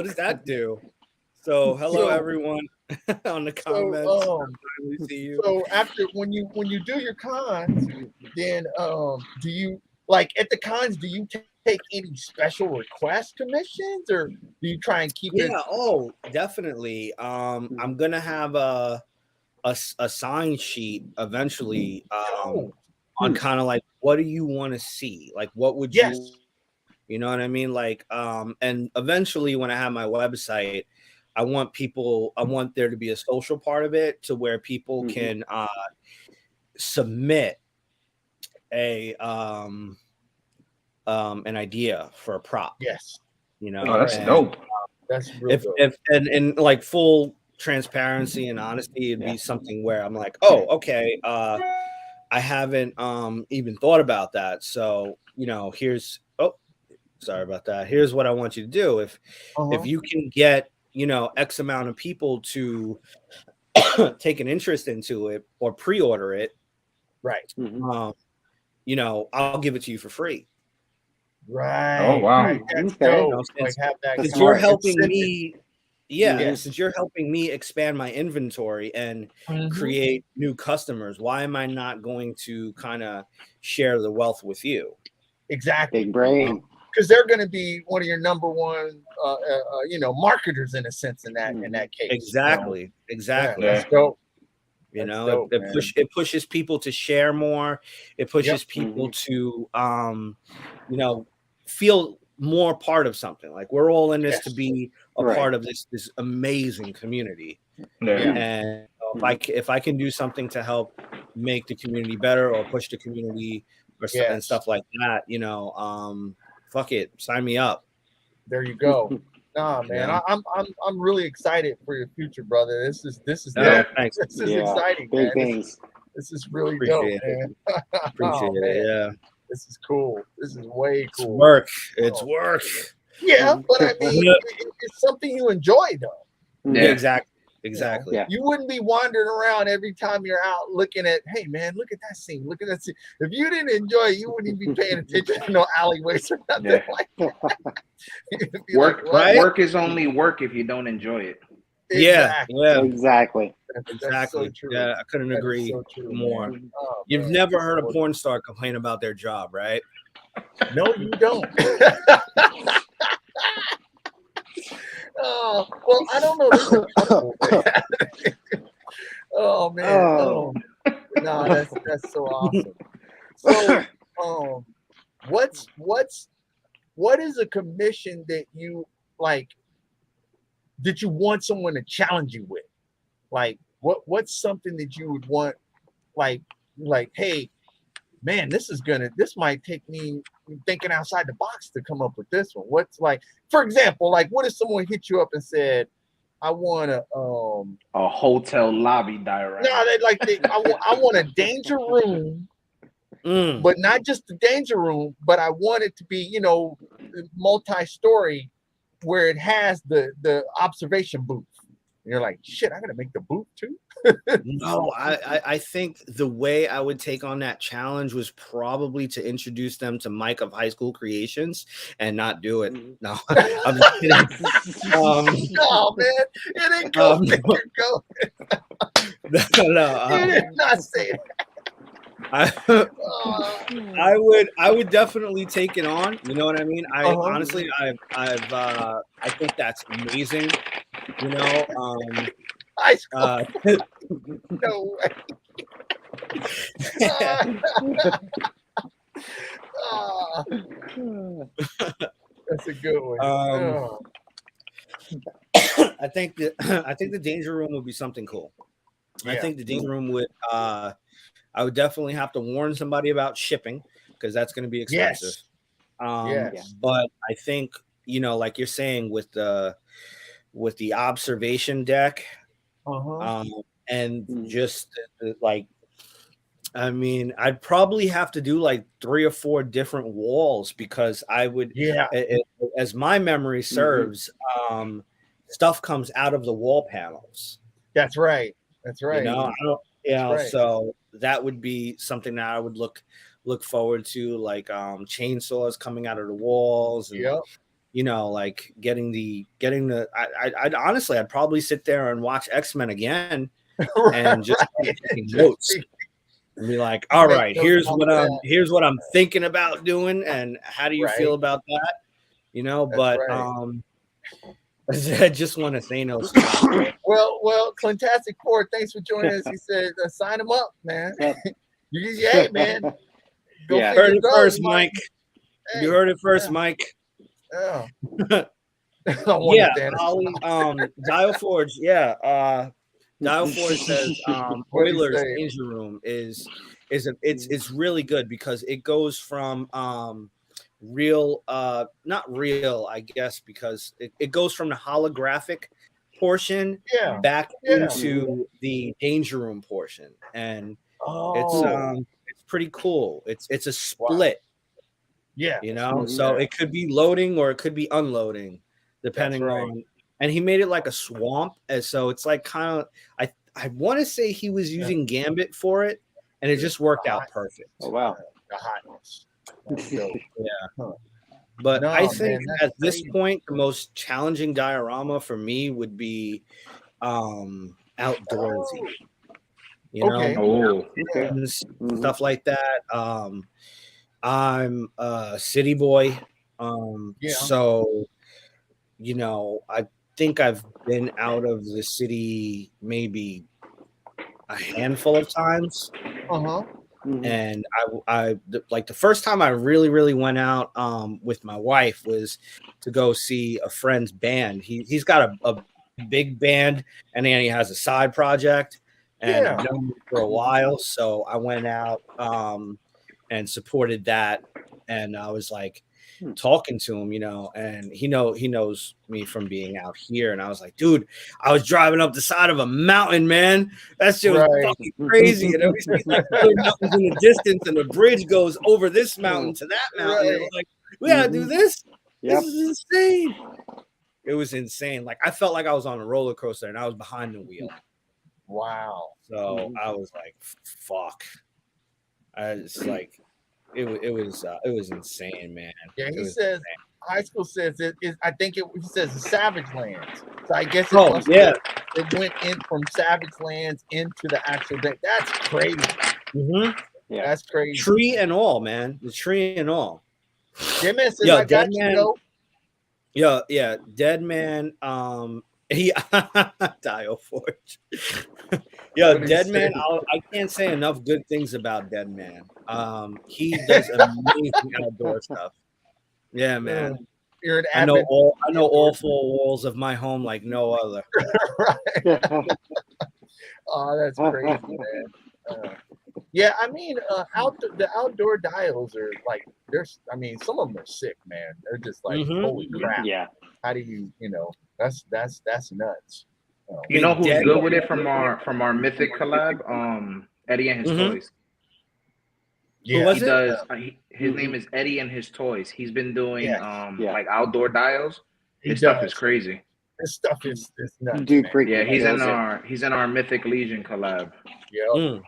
does that do? So hello everyone on the comments. So after when you do your cons, then do you like at the cons? Do you take any special request commissions, or do you try and keep it? Yeah, oh, definitely. I'm gonna have a sign sheet eventually on kind of like what do you want to see? Like what would you know what I mean? Like and eventually when I have my website, I want there to be a social part of it to where people can submit an idea for a prop. Yes. You know, that's dope. That's real dope. If and like full transparency and honesty, it'd be something where I'm like, oh, okay, I haven't even thought about that. So, you know, sorry about that. Here's what I want you to do. If you can get, you know, X amount of people to take an interest into it or pre-order it, right? You know, I'll give it to you for free. Right. Oh wow. Since you're helping me, since you're helping me expand my inventory and create new customers, why am I not going to kind of share the wealth with you? Exactly. Big brain. Because they're going to be one of your number one, you know, marketers in a sense in that case. Exactly. Exactly. That's dope. You know, it pushes people to share more. It pushes people to, you know, feel more part of something. Like we're all in this to be a part of this amazing community. And if I can do something to help make the community better or push the community and stuff like that, you know, fuck it, sign me up. There you go. Nah, man, Yeah. I'm really excited for your future, brother. This is Yeah. dope. Thanks. This is Yeah, exciting, big man. things. This is really dope, Appreciate it. man. Appreciate Oh man, it. Yeah. this is cool. This is way It's cool. work. It's Oh, work. yeah, but I mean, Yeah, it's something you enjoy, though. yeah, Yeah. exactly. You know, Exactly. Yeah. you wouldn't be wandering around every time you're out looking at, hey man, look at that scene, look at that scene. If you didn't enjoy it, you wouldn't even be paying attention to no alleyways or nothing Yeah. like that. You'd be Work like, what? Right? work is only work if you don't enjoy it. Yeah. Exactly. Yeah. Exactly. That's so Exactly. true. Yeah. I couldn't That is agree so true, more. man. Oh, You've man. never heard a porn star complain about their job, right? No, you don't. Oh, well, I don't know. There's a couple. Oh man. Oh. No, that's so awesome. So, what is a commission that you like that you want someone to challenge you with? Like, what's something that you would want, like, hey, man, this might take me thinking outside the box to come up with this one. What's like, for example, like, what if someone hit you up and said, I want to A hotel lobby diorama. no, I want a danger room, Mm. but not just the danger room, but I want it to be, multi-story where it has the observation booth. And you're like, shit, I gotta make the booth too. No, I think the way I would take on that challenge was probably to introduce them to Mike of High School Creations and not do it. No, I'm just kidding. Oh man, it ain't go. Go. No, You did not say that. I would definitely take it on. You know what I mean? Honestly, I think that's amazing. You know, High school. No way. Ah, that's a good one. I think the danger room would be something cool. Yeah. I think the danger room would I would definitely have to warn somebody about shipping because that's going to be expensive. Yes. But I think, like you're saying with the observation deck, and just like, I mean, I'd probably have to do like 3 or 4 different walls because I would, as my memory serves, stuff comes out of the wall panels. That's right. That's right. I don't, right. So that would be something that I would look forward to, like chainsaws coming out of the walls, and like getting the. I'd honestly, I'd probably sit there and watch X-Men again and just taking notes and be like, all right, here's what I'm thinking about doing, and how do you feel about that? But I just want to Thanos. Well, Clintastic Ford, thanks for joining us. He said, sign him up, man. Hey, man. Go heard it first, Mike. Hey, you heard it first, Mike. Yeah. Ollie, Dial Forge, Dial Forge says Oilers Danger Room it's really good because it goes from real, not real, I guess, because it goes from the holographic portion back into the danger room portion, and it's pretty cool. It's a split. So it could be loading or it could be unloading depending on, and he made it like a swamp, and so it's like kind of, I want to say he was using Gambit for it, and it just worked out perfect. Oh wow. The hotness. But I think at this point, the most challenging diorama for me would be outdoorsy. Stuff like that. I'm a city boy. So, I think I've been out of the city maybe a handful of times. And I like the first time I really went out with my wife was to go see a friend's band. He's got a big band, and then he has a side project, and I've known him for a while, so I went out and supported that, and I was like, talking to him, and he knows me from being out here. And I was like, dude, I was driving up the side of a mountain, man. That shit was Right. fucking crazy. And then we see like other mountains in the distance, and the bridge goes over this mountain to that mountain. And I was like, we gotta do this. Yep. This is insane. It was insane. Like I felt like I was on a roller coaster and I was behind the wheel. Wow. So I was like, fuck. It's like it was insane, man. Yeah, he It was says insane. high school says it is. I think he says Savage Lands. So I guess it went in from Savage Lands into the actual day. That's crazy. Mm-hmm. Yeah. That's crazy. Tree and all, man. The tree and all. Dead Man says, Yo, I got Dead you, Man. though. Yeah, Dead Man. He Dio Forge. Yo, What did he Dead say? Man. I can't say enough good things about Dead Man. He does amazing outdoor stuff. Yeah, man. You're an I know avid. all four walls of my home like no other. Right. Oh, that's crazy, man. Yeah, I mean, the outdoor dials are like, some of them are sick, man. They're just like, holy crap. Yeah. How do you, that's nuts. You know who's Dead good Man. with it from our Mythic collab? Eddie and his toys. Yeah, Who was He it? does. His name is Eddie and his toys. He's been doing like outdoor dials. His stuff is crazy. This stuff is nuts. Do Man. freaking Yeah, kills he's in our Mythic Legion collab. Yep.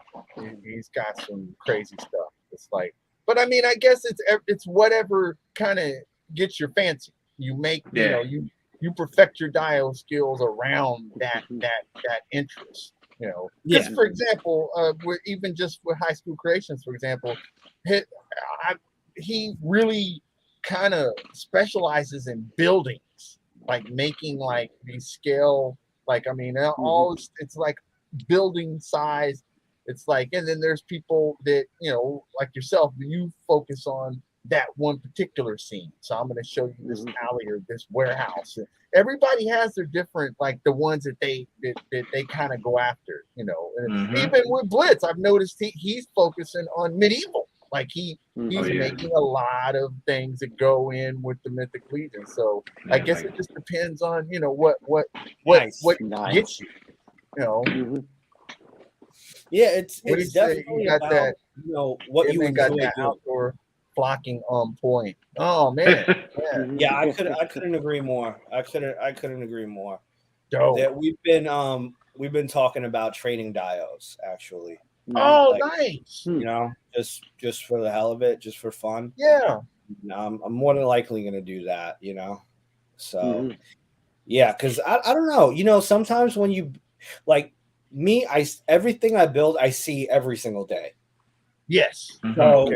He's got some crazy stuff. It's like, but I mean, I guess it's whatever kind of gets your fancy. You make, you perfect your dial skills around that interest. Because for example, even just with High School Creations, for example, he really kind of specializes in buildings, like making like these scale, like I mean, all it's like building size. It's like, and then there's people that like yourself, you focus on that one particular scene. So I'm going to show you this alley or this warehouse. And everybody has their different, like the ones that they kind of go after, And even with Blitz, I've noticed he's focusing on medieval. Like he's making a lot of things that go in with the Mythic Legion. So I guess it just depends on what gets you. Yeah, it's What definitely about that, what you got enjoy that doing. outdoor flocking on point. Oh man, yeah, I couldn't agree more. I couldn't agree more. Dope. That we've been talking about trading dios actually. Oh, nice. Just for the hell of it, just for fun. Yeah. I'm more than likely going to do that. So yeah, because I don't know. Sometimes when you like me, everything I build, I see every single day. Yes. So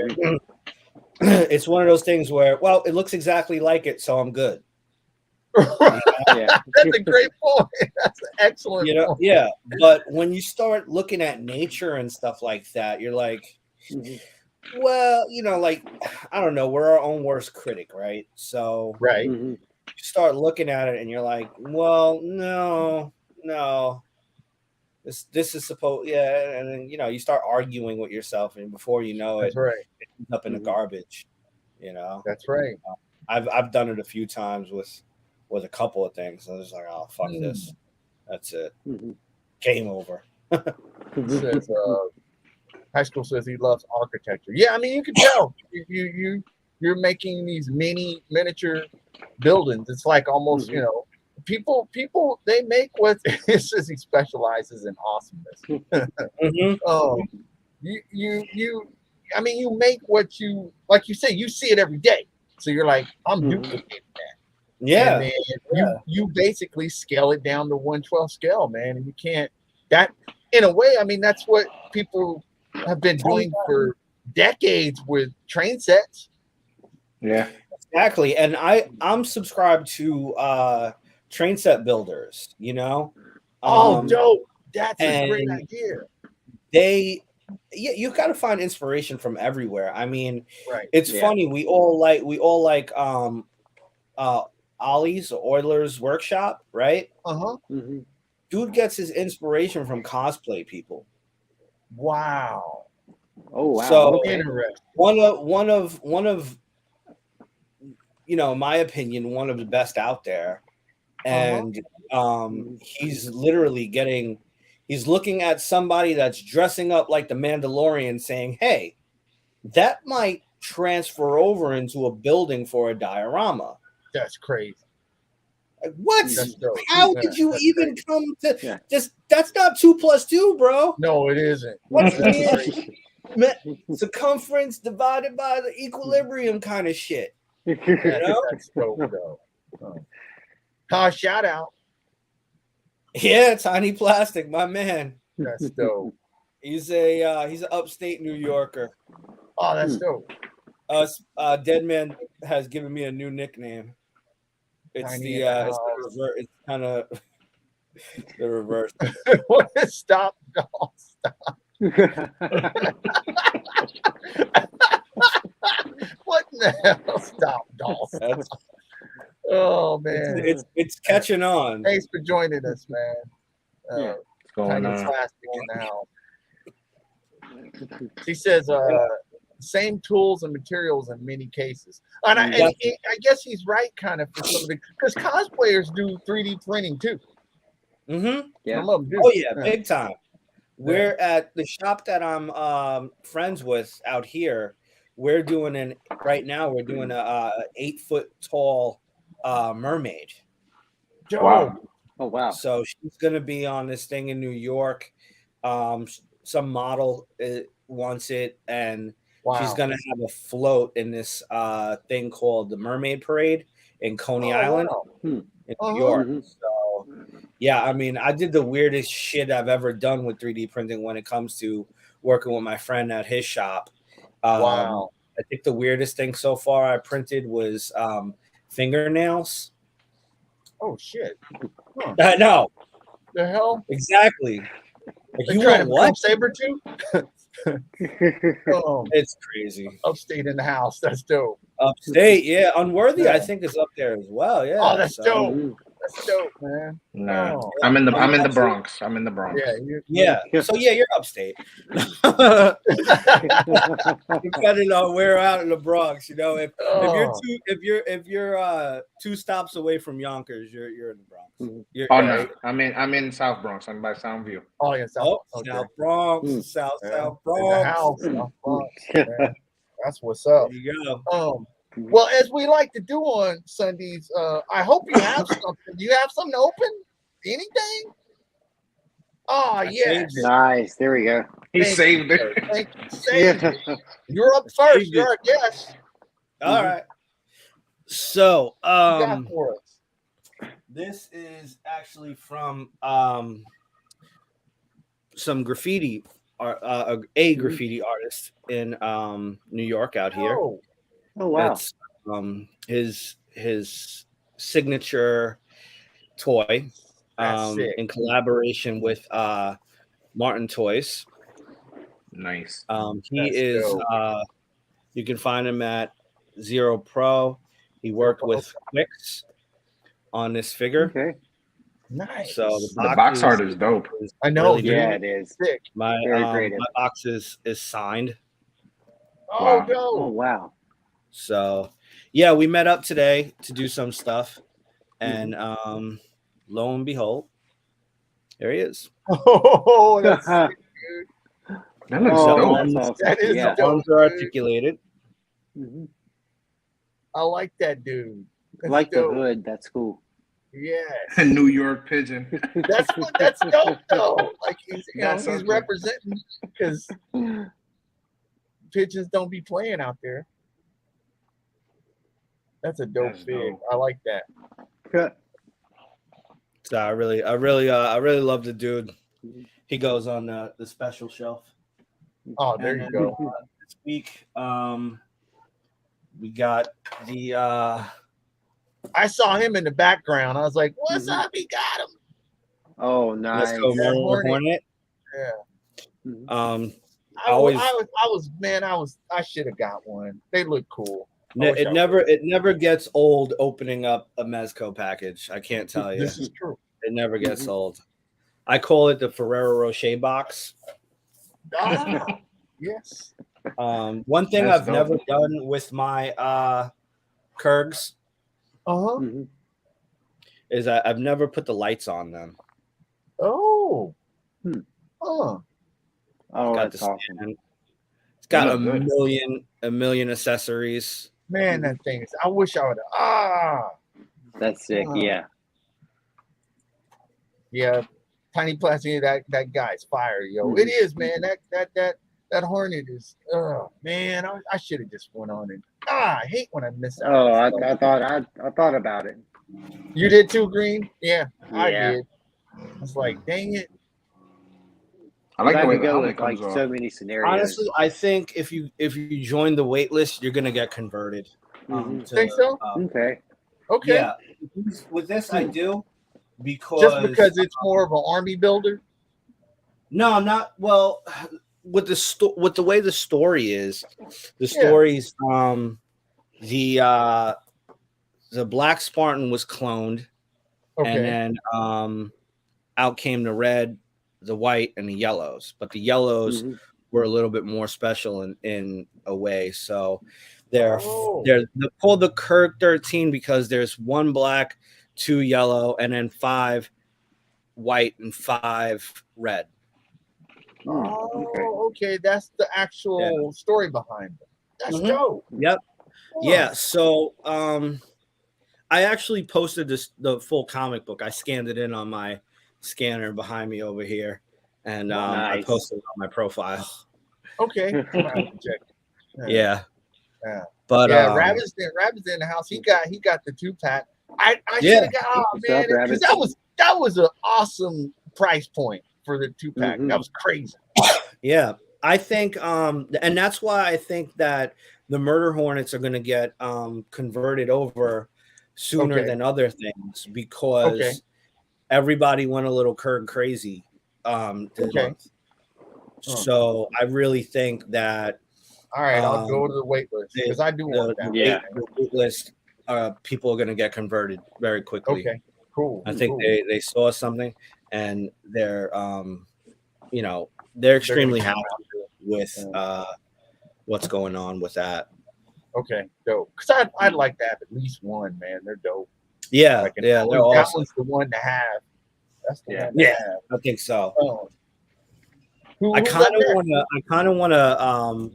it's one of those things where, well, it looks exactly like it, so I'm good. Yeah. That's a great point. That's an excellent point. Yeah. But when you start looking at nature and stuff like that, you're like, well, like, I don't know, we're our own worst critic, right? So you start looking at it and you're like, well, no. This is supposed, and then you start arguing with yourself, and before you know it, it ends up in the garbage. That's right. I've done it a few times with a couple of things. I was just like, oh fuck this, that's it, game over. Says, High School says he loves architecture. Yeah, I mean you can tell you're making these miniature buildings. It's like almost people they make what it says he specializes in awesomeness. I mean you make what you, like you say, you see it every day, so you're like, I'm duplicating that. And then you basically scale it down to 1/12 scale, man, and you can't, that in a way, I mean that's what people have been doing for decades with train sets. Yeah, exactly. And I'm subscribed to train set builders, Oh, dope. That's a great idea. You've got to find inspiration from everywhere. I mean, it's funny. We all like Ollie's Euler's Workshop, right? Dude gets his inspiration from cosplay people. Wow. Oh wow. So interesting. one of in my opinion, one of the best out there. And he's literally he's looking at somebody that's dressing up like the Mandalorian saying, hey, that might transfer over into a building for a diorama. That's crazy. Like, what? That's dope. How did you even crazy. come to just? That's not 2 + 2, bro. No, it isn't. What's circumference divided by the equilibrium kind of shit? That's dope, though. Shout out. Yeah, Tiny Plastic, my man. That's dope. He's an upstate New Yorker. Oh, that's dope. Dead Man has given me a new nickname. It's it's kind of the reverse. What is stop? Doll, stop. What the hell? Stop, doll. Stop. Oh man, it's catching on. Thanks for joining us, man. What's going on? Plastic in the house. He says, same tools and materials in many cases, and I guess he's right, kind of, for some of the, because cosplayers do 3D printing too. Mm-hmm. Yeah. Some of them do. Oh yeah, big time. We're at the shop that I'm friends with out here. We're doing a 8-foot tall mermaid. Wow. Oh wow. So she's gonna be on this thing in New York. Some model wants it, and she's gonna have a float in this thing called the Mermaid Parade in Coney Island in New York. So yeah, I mean, I did the weirdest shit I've ever done with 3D printing when it comes to working with my friend at his shop. I think the weirdest thing so far I printed was fingernails. Oh shit! No, The hell? Exactly. Like, you want what? Saber too? It's crazy. Upstate in the house. That's dope. Upstate, yeah. Unworthy, I think, is up there as well. Yeah. Oh, that's dope. That's dope, man. Nah, I'm in the Bronx. I'm in the Bronx. Yeah. So yeah, you're upstate. Depending on where out in the Bronx, if you're 2 stops away from Yonkers, you're in the Bronx. No, I'm in South Bronx. I'm by Soundview. Oh yeah, South Bronx, South Bronx. South Bronx. That's what's up. There you go. Well, as we like to do on Sundays, I hope you have something. Do you have something open? Anything? Oh, yes. Nice. There we go. He saved it. Thank you. Saved it. You're up first. You're our guest. All right. So, what you got for us? This is actually from some graffiti art, a graffiti artist in New York out here. Oh wow! It's his signature toy in collaboration with Martin Toys. Nice. He is you can find him at Zero Pro. He worked with Quicks on this figure. Okay. Nice. So the box art is dope. I know. Really it is. Sick. My box is signed. Oh, no. Oh wow. So yeah, we met up today to do some stuff, and lo and behold, there he is. Oh, that's sick, dude. That looks dope. That's awesome. That is dope, arms are articulated. I like that dude. I like the hood. That's cool. Yes. New York pigeon. That's dope though. Like he's representing, because pigeons don't be playing out there. That's a dope fig. I like that. So I really love the dude. He goes on the special shelf. Oh, there you go. This week, we got the. I saw him in the background. I was like, "What's up? He got him." Oh, nice. Let's go, Hornet. Yeah. I should have got one. They look cool. It never gets old opening up a Mezco package. I can't tell you. This is true. It never gets old. I call it the Ferrero Rocher box. Yes. One thing I've never done with my Kurgs Uh-huh. Mhm. is I've never put the lights on them. Oh. Hmm. Huh. Oh, Got that's the awesome. stand. It's They got look good. a million accessories. Man, that thing is. I wish I would. That's sick. Ah. Yeah. Yeah. Tiny Plastic. That guy's fire, yo. It is, man. That Hornet is. Man. I should have just went on and. I hate when I miss out. Oh, on I stuff. thought about it. You did too, Green. Yeah, I Yeah. did. It's like, dang it. I Because like I the way could the go helmet with like comes off. so many scenarios. Honestly, I think if you join the wait list, you're gonna get converted. Mhm. To, Think so? Okay. Okay. yeah, with this I do because Just because it's more of an army builder. no, not well with with the way the story is. The Yeah. story's the Black Spartan was cloned, and Okay. then out came the red, the white, and the yellows. But the yellows Mhm. were a little bit more special in a way. So they're Oh. they're called the Kirk 13 because there's 1 black, 2 yellow, and then 5 white and 5 red. Oh, okay. That's the actual story behind it. That's Mhm. dope. Yep. Huh. Yeah. So I actually posted the full comic book. I scanned it in on my scanner behind me over here, and I Nice. posted it on my profile. Okay. I'm gonna have to check it. Yeah. Yeah. But Yeah, Rabbit's in the house. He got the 2-pack. I should Yeah. have got. Oh What's man, up, because Rabbit? that was an awesome price point for the 2-pack. Mhm. That was crazy. Yeah. I think and that's why I think that the Murder Hornets are going to get converted over sooner Okay. than other things Okay. because everybody went a little Kirk crazy this Okay. month. So I really think that All right, I'll go to the wait list because I do want that. Yeah. the wait list people are going to get converted very quickly. Okay. Cool. I think cool. they saw something and they're they're extremely happy with what's going on with that. Okay, dope. Because I'd like to have at least one, man. They're dope. Yeah, Like, yeah, they're that awesome. one's the one to have. That's the one to Yeah, have. I think so. Who's I up kind of next? want to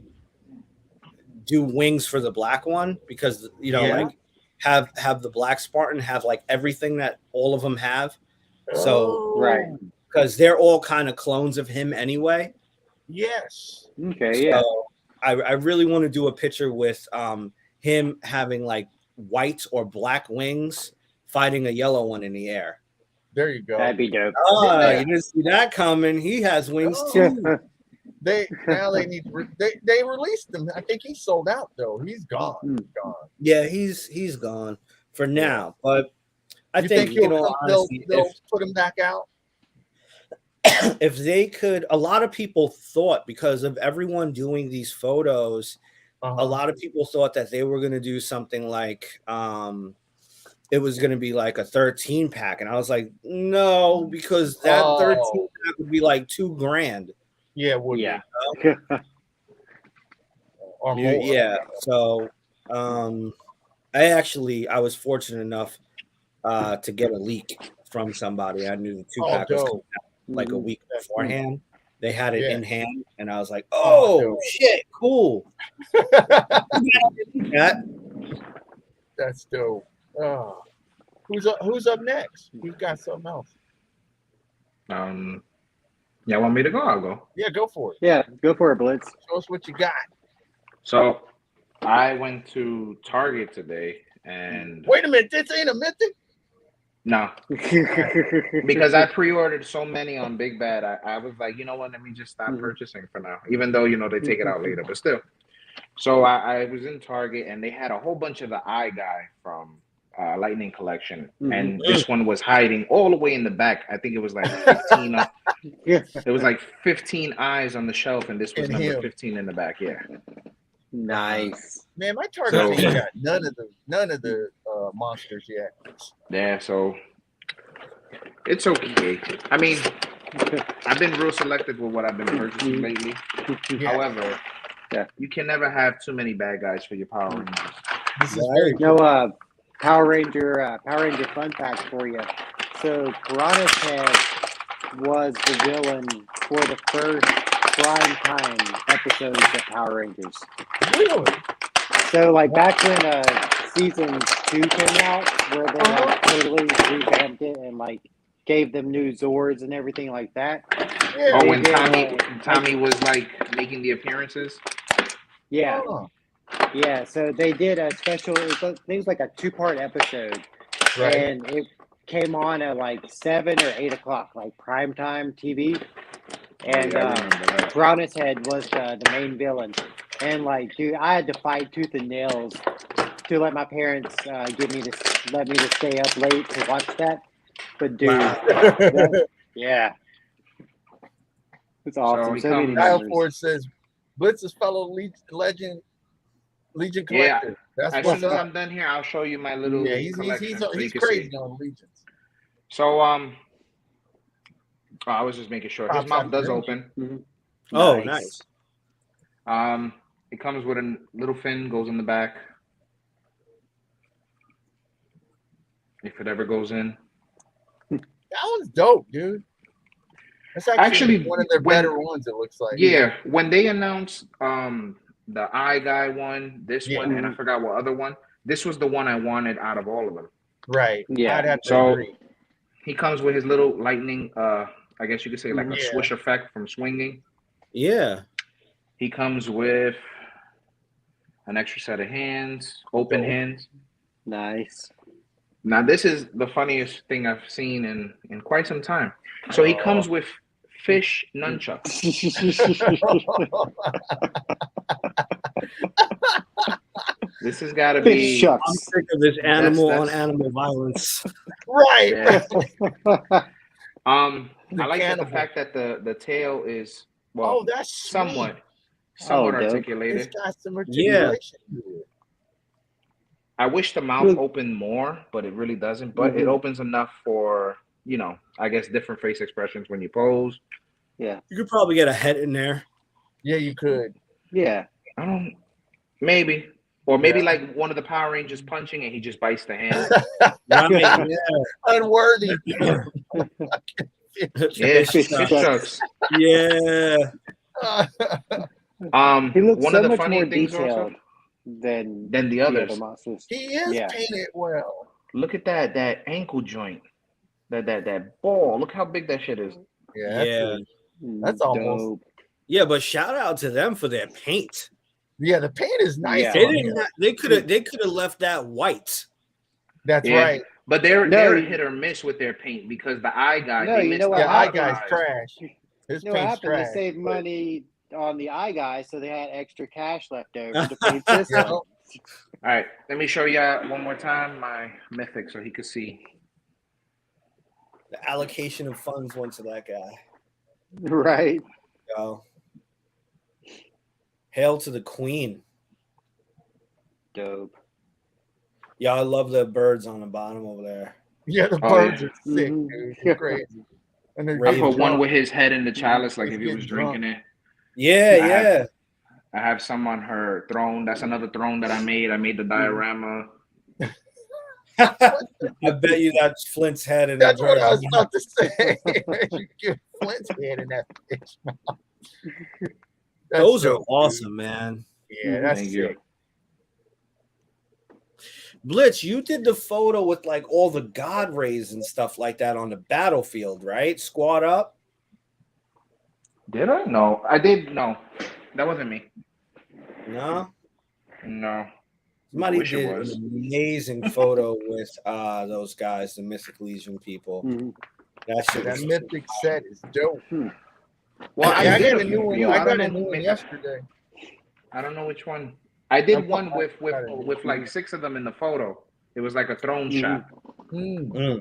do wings for the black one because like have the Black Spartan have like everything that all of them have. So Right. because they're all kind of clones of him anyway. Yes. Okay. Yeah. So I really want to do a picture with him having like white or black wings fighting a yellow one in the air. There you go. That'd be dope. Oh, you didn't see that coming. He has wings too. They need they released him. I think he's sold out though. He's gone. Gone. Yeah, he's gone for now. But I You think they'll if put him back out? if they could, a lot of people thought because of everyone doing these photos, a lot of people thought that they were going to do something like it was going to be like a 13 pack, and I was like, no, because that 13 pack would be like $2,000. Yeah, it would. Yeah. Or more. Yeah. So I was fortunate enough to get a leak from somebody. I knew the 2-pack was coming out like a week beforehand. They had it in hand, and I was like, "Oh shit, cool!" That's dope. Who's up next? Who's got something else? Yeah, want me to go? I'll go. Yeah, go for it. Yeah, go for it, Blitz. Show us what you got. So I went to Target today, and wait a minute, this ain't a mythic. No, because I pre-ordered so many on Big Bad. I was like, you know what? Let me just stop purchasing for now, even though they take it out later, but still. So I was in Target, and they had a whole bunch of the eye guy from Lightning Collection, and this one was hiding all the way in the back. I think it was like 15. It was like 15 eyes on the shelf, and this was number 15 in the back. Yeah. Nice. Man, my Target ain't got none of the monsters yet. Yeah, so it's okay. I mean, I've been real selective with what I've been purchasing lately. However, you can never have too many bad guys for your Power Rangers. This is very Power Ranger fun fact for you. So Piranha's Head was the villain for the first prime time episodes of Power Rangers. Really? So like back when season 2 came out, where they like totally revamped it and like gave them new Zords and everything like that. Yeah. Oh, They when did, Tommy was like making the appearances. Yeah. Oh, Yeah, so they did a special. It was like a 2-part episode, right. and it came on at like 7 or 8 o'clock, like prime time TV. And Yeah, I remember that. Piranha's Head was the main villain, and like, dude, I had to fight tooth and nails to let my parents let me to stay up late to watch that. But dude, yeah, it's awesome. he So many comes- Dial memories. Ford says Blitz's fellow Legion collector. That's As what's soon as up. I'm done here, I'll show you my little Yeah, he's collection. so you he's can crazy see. on Legions. So I was just making sure his Props mouth on does Grinch. open. Mhm. Oh, nice. It comes with a little fin, goes in the back. If it ever goes in. That one's dope, dude. That's actually one of their better ones. It looks like. Yeah, when they announced the eye guy one, this Yeah. one, and I forgot what other one. This was the one I wanted out of all of them. Right. Yeah. I'd have to So agree. he comes with his little lightning. I guess you could say like a Yeah. swish effect from swinging. Yeah. He comes with an extra set of hands, open hands. Nice. Now this is the funniest thing I've seen in quite some time. So he comes with fish nunchucks. This has got to Fish be. shucks. I'm sick of this animal That's- on animal violence. Right. Yeah. I The like that the cannibal. fact that the tail is well Oh, that's sweet. somewhat dope. It's articulated. got some Yeah. articulation to it. I wish the mouth opened more, but it really doesn't. But it opens enough for, I guess different face expressions when you pose. Yeah. You could probably get a head in there. Yeah, you could. Yeah. I don't maybe. Or maybe like one of the Power Rangers punching and he just bites the hand. Right. Unworthy. Yeah, Fish fish shucks. shucks. Yeah. He looks One so of the much funny more things detailed also than than the the other others. monsters. He is Yeah. painted well. Look at that ankle joint. That ball. Look how big that shit is. Yeah, Yeah. That's almost. Dope. Yeah, but shout out to them for their paint. Yeah, the paint is nice. Yeah. They on didn't. him. They could have left that white. That's Yeah. right. But they're No, hit or miss with their paint because the eye guy. No, they you missed know the what Yeah, eye happened? guy's eyes. trash. His You know what paint's happened? trash. They saved money on the eye guy, so they had extra cash left over to paint Yeah. this one. All right, let me show you one more time my mythic so he could see. The allocation of funds went to that guy. Right. Yo. Hail to the queen. Dope. Yeah, I love the birds on the bottom over there. Yeah, the Oh, birds yeah. are sick, Mhm. dude. They're crazy. And they're I Raven put getting one drunk. with his head in the chalice, like He's if he was getting drunk. drinking it. Yeah, I have some on her throne. That's another throne that I made. I made the diorama. yeah. I bet you that's Flint's head in That's the what I was bird. about to say. You get Flint's head in that bitch mouth. That's Those are dope, dude. awesome, man. Yeah, that's Thank sick. you. Blitz, you did the photo with like all the god rays and stuff like that on the battlefield, right? Squad up. Did I? No, I did. No, that wasn't me. No, No. somebody Wish it did was. an amazing photo with those guys, the Mystic Legion people. Mhm. That shit That was mythic set is dope. Well, Yeah, I did got a new one. few. I don't got a know, new one maybe- yesterday. I don't know which one. I did I'm one probably- with like 6 of them in the photo. It was like a throne Mhm. shot. Mm.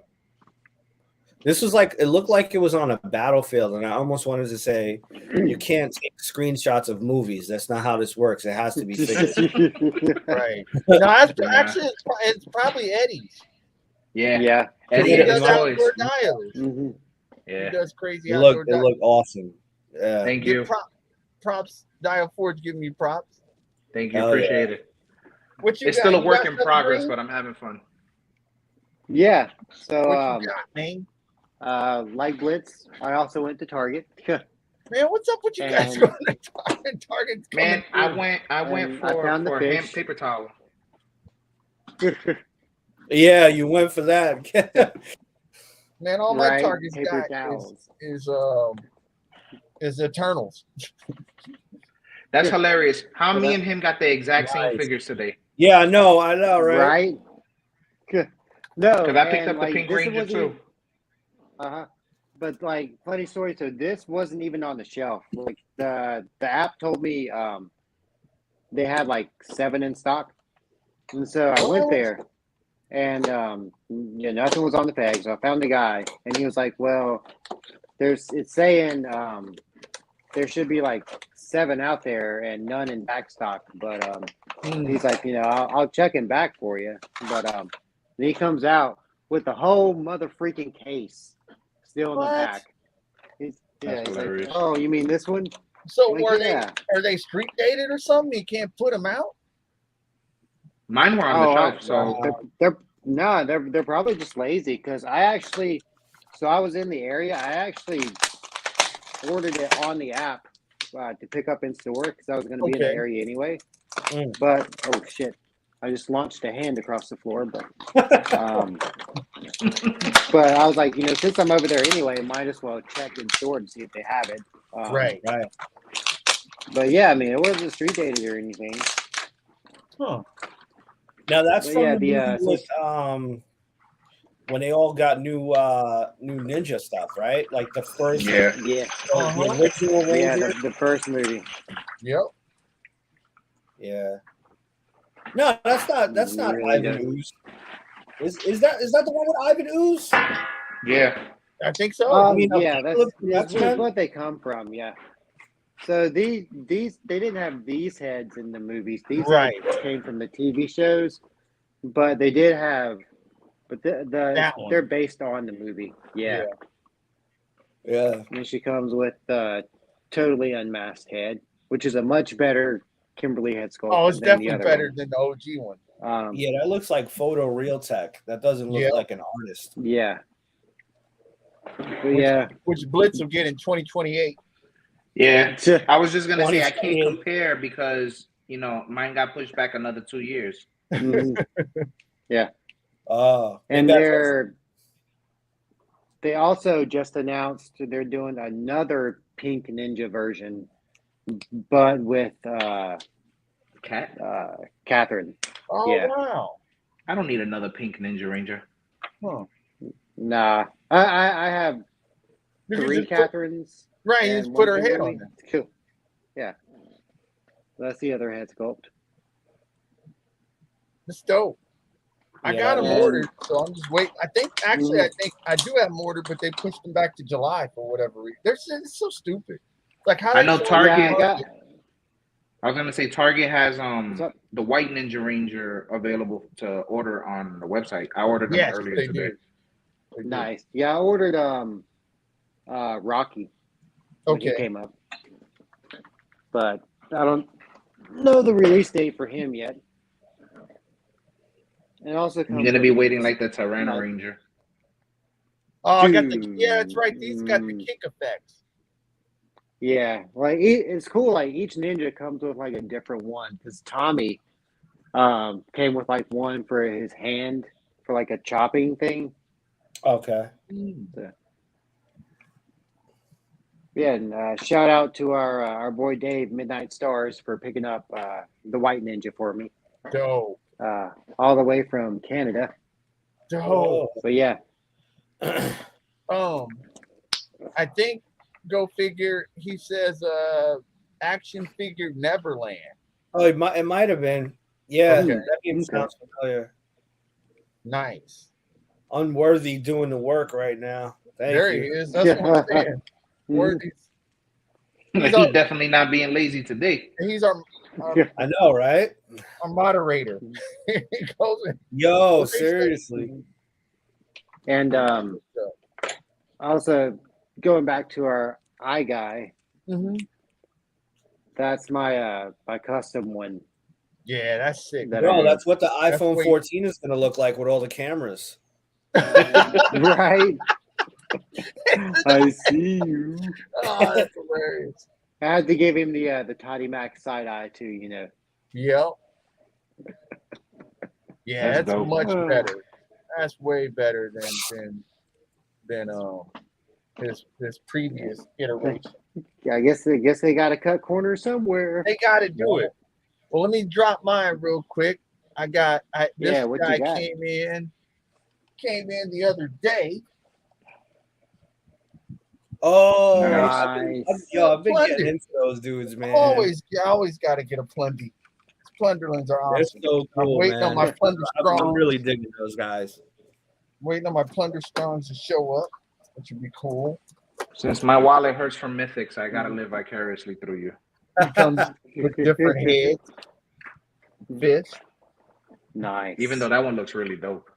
This was like, it looked like it was on a battlefield, and I almost wanted to say, you can't take screenshots of movies. That's not how this works. It has to be figured. Right. No, that's Yeah. actually it's probably Eddie's. Yeah. Yeah. Eddie He Yeah, and does his yeah. toys. outdoor dials. Mhm. He Yeah. does crazy It outdoor looked awesome. Yeah. Thank you. Give props. Dial Ford's giving me props. Thank you. Hell Appreciate it. What you It's got? still a You work got in something progress, green? but I'm having fun. Yeah. So What you got, man? like Blitz, I also went to Target. Man, what's up with you guys And going to Target? Target's coming Man, I through. went and I found the for hand fish. paper towel. Yeah, you went for that. Man, all my Right, Target's paper got towels. is Eternals. That's hilarious. How So me that, and him got the exact same Nice. figures today? Yeah, I know, right? right? No, Because I picked and up the like Pink this Ranger wasn't too. even, but like funny story. So this wasn't even on the shelf. Like the app told me they had like 7 in stock, and so I went What? there, and yeah, nothing was on the peg. So I found the guy, and he was like, "Well, it's saying there should be like 7 out there and none in back stock, but he's like, I'll check in back for you, but then he comes out with the whole mother freaking case still in the What? back. He's That's like, hilarious. oh, you mean this one? So I'm like, yeah. are they street dated or something? You can't put them out? Mine were on the shelf, so They're probably just lazy because I was in the area. I actually ordered it on the app to pick up in store because I was going to be in the Okay. area anyway. Mm. But oh shit, I just launched a hand across the floor. But but I was like, since I'm over there anyway, might as well check in store to see if they have it. Right. Right. But yeah, I mean, it wasn't street dated or anything. Huh. Now that's But from yeah, the movie with when they all got new ninja stuff, right? Like the first yeah. yeah, the original yeah, Ranger. the first movie. Yep. Yeah. No, that's not Really Ivan does. Ooze. Is that the one with Ivan Ooze? Yeah. I think so. I mean, Yeah, Apocalypse from is X-Men? what they come from. Yeah. So these they didn't have these heads in the movies. These Right. heads came from the TV shows, but they did have. But That one. they're based on the movie. Yeah. Yeah. And she comes with totally unmasked head, which is a much better Kimberly head sculpt Oh, it's than the definitely other better one. than the OG one. Yeah, that looks like photo real tech. That doesn't look Yeah. like an artist. Yeah. But yeah. Which Blitz will get in 2028. Yeah. I was just gonna say I can't 2028. compare because mine got pushed back another 2 years. Mhm. Yeah. And They also just announced they're doing another Pink Ninja version, but with Cat? Catherine. Oh Yeah. wow. I don't need another Pink Ninja Ranger. Huh. Nah, I have You can 3 just Catherines. right, you and just put one her head Kimberly. on there. Cool. Yeah. That's the other head sculpt. It's dope. I Yeah, got that them is. ordered, so I'm just waiting. I think I do have them ordered, but they pushed them back to July for whatever reason. It's so stupid. Like how I they know show Target. you- I was gonna say Target has What's up? the White Ninja Ranger available to order on the website. I ordered them Yes, earlier they today. do. They do. Nice. Yeah, I ordered Rocky when he Okay. came up, but I don't know the release date for him yet. And it also You're comes gonna be with waiting like the Tyranno no. Ranger. Oh, I got that's right. These got the Dude. kick effects. Yeah, like it's cool. Like each ninja comes with like a different one. Because Tommy came with like one for his hand for like a chopping thing. Okay. So, yeah, and shout out to our boy Dave Midnight Stars for picking up the White Ninja for me, Dope. all the way from Canada. Dope. But yeah, I think go figure. He says action figure Neverland. Oh, it might have been. Yeah, Okay. that game sounds familiar. Nice. Unworthy doing the work right now. Thank There you. he is. That's what I'm saying. Worthy. He's definitely not being lazy today. He's our I know, right? moderator. He goes in. Yo, seriously. and also going back to our eye guy, that's my my custom one. Yeah, that's sick. That No, I did. that's what the iPhone wait. 14 is going to look like with all the cameras. Right. I see you. Oh, that's hilarious. I had to give him the Toddy Mac side eye too. You know. Yep. Yeah, That's that's dope. much better. That's way better than his previous iteration. Yeah, I guess they got to cut corners somewhere. They got to do it. Well, let me drop mine real quick. This What guy you got? came in the other day. Oh, Nice. I've been Plundered. getting into those dudes, man. I always got to get a Plundy. Plunderlings are They're awesome. so cool, I'm waiting man. on my Plunder I'm Strong. really digging those guys. Waiting on my Plunder Strongs to show up, which would be cool. Since my wallet hurts from Mythics, I gotta live vicariously through you. He comes with different heads, fish. Nice. Even though that one looks really dope.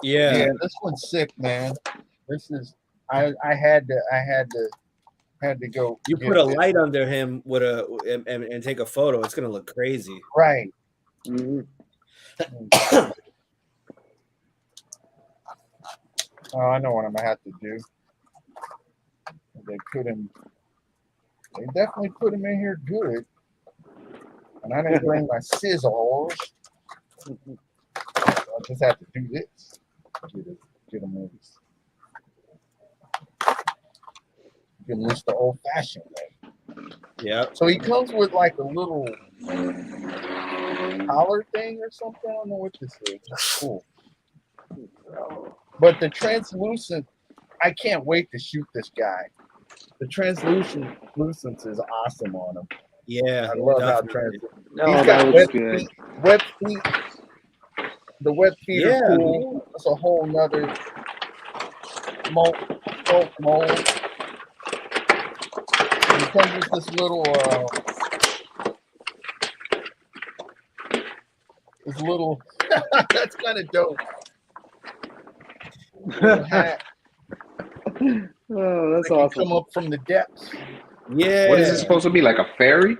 Yeah. This one's sick, man. This is I had to go. You get put a this. light under him with and take a photo. It's gonna look crazy. Right. Mhm. Oh, I know what I'm gonna have to do. They definitely put him in here good. And I didn't bring my scissors. I just have to do this. Get him loose. Get him loose the old-fashioned way. Yeah. So he comes with like a little collar thing or something. I don't know what this is. It's cool. But the translucent, I can't wait to shoot this guy. The translucence is awesome on him. Yeah. I love how definitely. translucent. No, He's that got looks good. web feet. The web feet Yeah. are cool. That's a whole nother mold. He comes with this little that's kind of dope. Little hat. Oh, that's Like awesome. Come up from the depths. Yeah. What is it supposed to be? Like a fairy?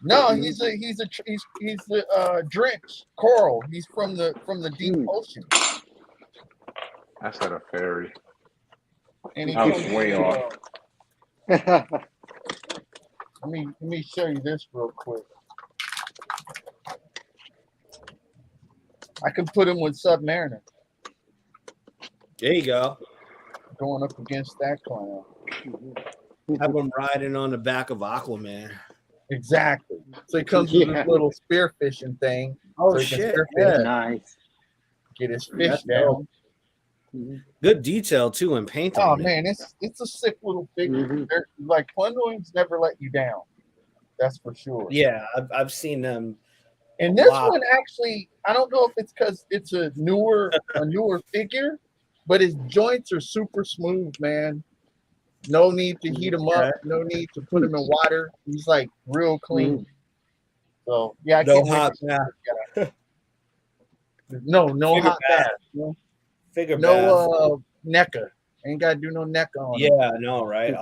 No, he's the drench coral. He's from the deep ocean. I said a fairy. And he I was comes way with, off. let me show you this real quick. I can put him with Submariner There you go. going up against that clown. Have him riding on the back of Aquaman. Exactly. So he comes with this little spear fishing thing. Oh So he can shit! spearfish. Yeah. Nice. Get his fish That's down. Good detail too and paint Oh on it. man, it's a sick little figure. Mhm. They're, like Plunderlings never let you down. That's for sure. Yeah, I've seen them. And this Wow. one actually, I don't know if it's because it's a newer figure, but his joints are super smooth, man. No need to heat him up. No need to put him in water. He's like real clean. So yeah, I No can't wait hot to bath. No Figure hot bath. bath. No, Figure bath. no NECA. Ain't gotta do no NECA on him. Yeah, I know, right?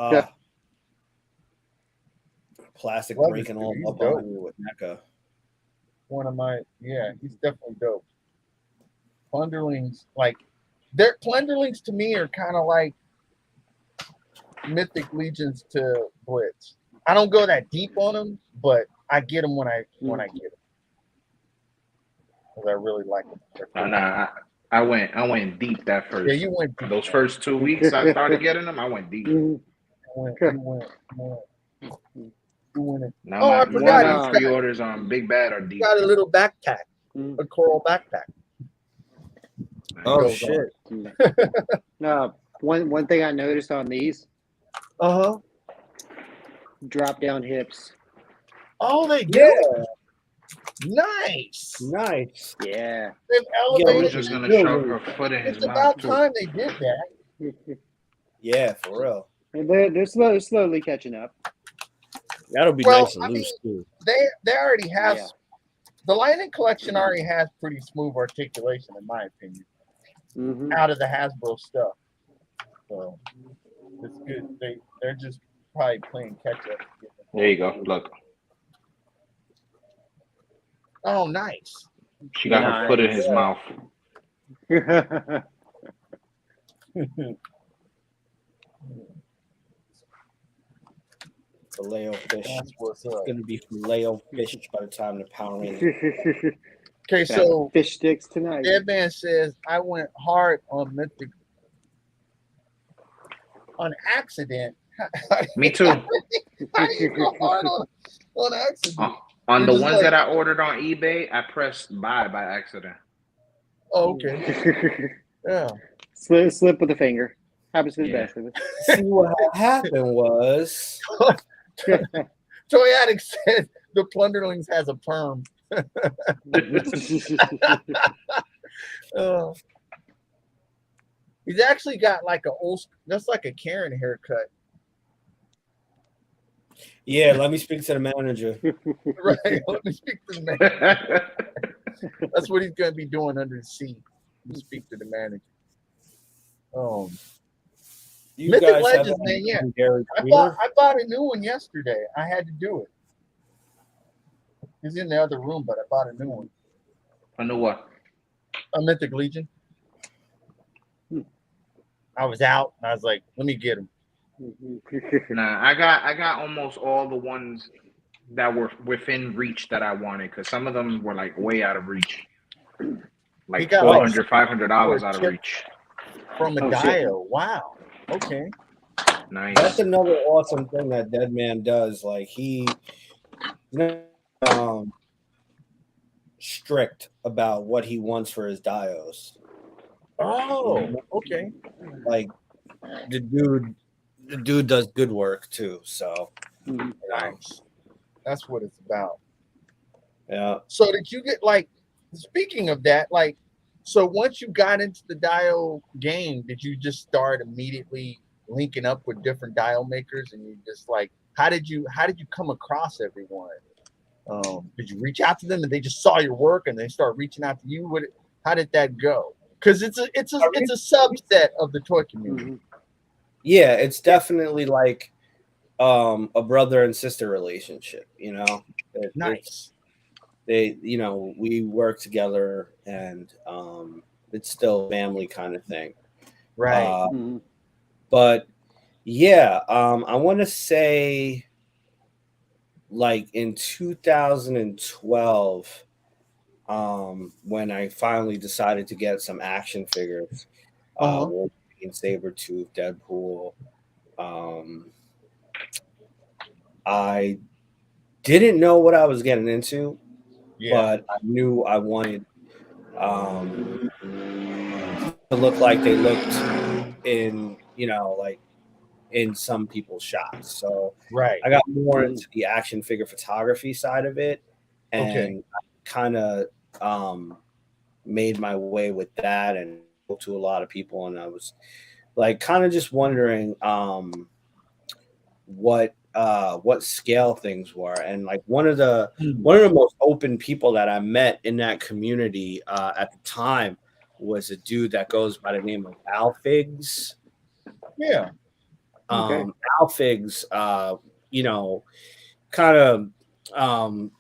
Plastic Love breaking this all dude. He's up dope. on you with NECA. One of my he's definitely dope. Plunderlings, Plunderlings to me are kind of like Mythic Legions to Blitz. I don't go that deep on them, but I get them when I get them because I really like them. Nah, I went deep that first. Yeah, you went deep. Those first 2 weeks I started getting them, I went deep. You went. Now Oh, I my forgot. He's pre-orders on Big Bad are deep. got a little backpack, a coral backpack. Oh Goes shit! One thing I noticed on these drop down hips. Oh, they do. Yeah, Nice. nice. Yeah. They've I was elevated. just gonna shove her foot in his It's mouth about too. time they did that. Yeah, for real. And they're slowly catching up. That'll be Well, nice and I loose too. They already have Yeah. the Lightning Collection already has pretty smooth articulation, in my opinion, out of the Hasbro stuff. So it's good. They're just probably playing catch up. There you go. Look, Oh, nice. she got her foot in his mouth. Filet fish. That's what's It's up. gonna be filet fish by the time the Power Rangers. Okay, Got so fish sticks tonight. Dead Man says I went hard on Mythic on accident. Me too. How do you go hard on accident? On You're the just ones like, that I ordered on eBay, I pressed buy by accident. oh, okay, yeah. slip with a finger. Happens to the Yeah. best of See what happened was us. Toy Addict said the Plunderlings has a perm. Uh, he's actually got like just like a Karen haircut. yeah. Let me speak to the manager. Right. Let me speak to the manager. That's what he's gonna be doing under the sea. Let me speak to the manager. You Mythic guys have Legends, man. Yeah, Gary I bought a new one yesterday. I had to do it. He's in the other room, but I bought a new one. I know what. A Mythic Legion. I was out, and I was like, "Let me get him." Nah, I got almost all the ones that were within reach that I wanted, because some of them were like way out of reach. He Like got $400, $500 for a out of chip reach. from a Oh, shit. Dio. Wow. Okay. Nice. That's another awesome thing that Dead Man does. Like he's not strict about what he wants for his dios. Oh, okay. Like the dude does good work too. So Nice. That's what it's about. yeah. So did you get like? Speaking of that, like, so once you got into the Dio game, did you just start immediately linking up with different dial makers, and you just like, how did you come across everyone? Did you reach out to them, and they just saw your work, and they start reaching out to you? How did that go? Because it's a subset of the toy community. Yeah, it's definitely like a brother and sister relationship. You know, Nice. We work together, and it's still a family kind of thing. Right. But yeah, I want to say like in 2012, when I finally decided to get some action figures, Wolverine, Sabretooth, Deadpool. I didn't know what I was getting into, but I knew I wanted to look like they looked in, like in some people's shots. So I got more into the action figure photography side of it, and I kind of made my way with that and spoke to a lot of people, and I was like kind of just wondering what scale things were, and like one of the most open people that I met in that community at the time was a dude that goes by the name of Al Figs. Yeah. Al Figs, kind of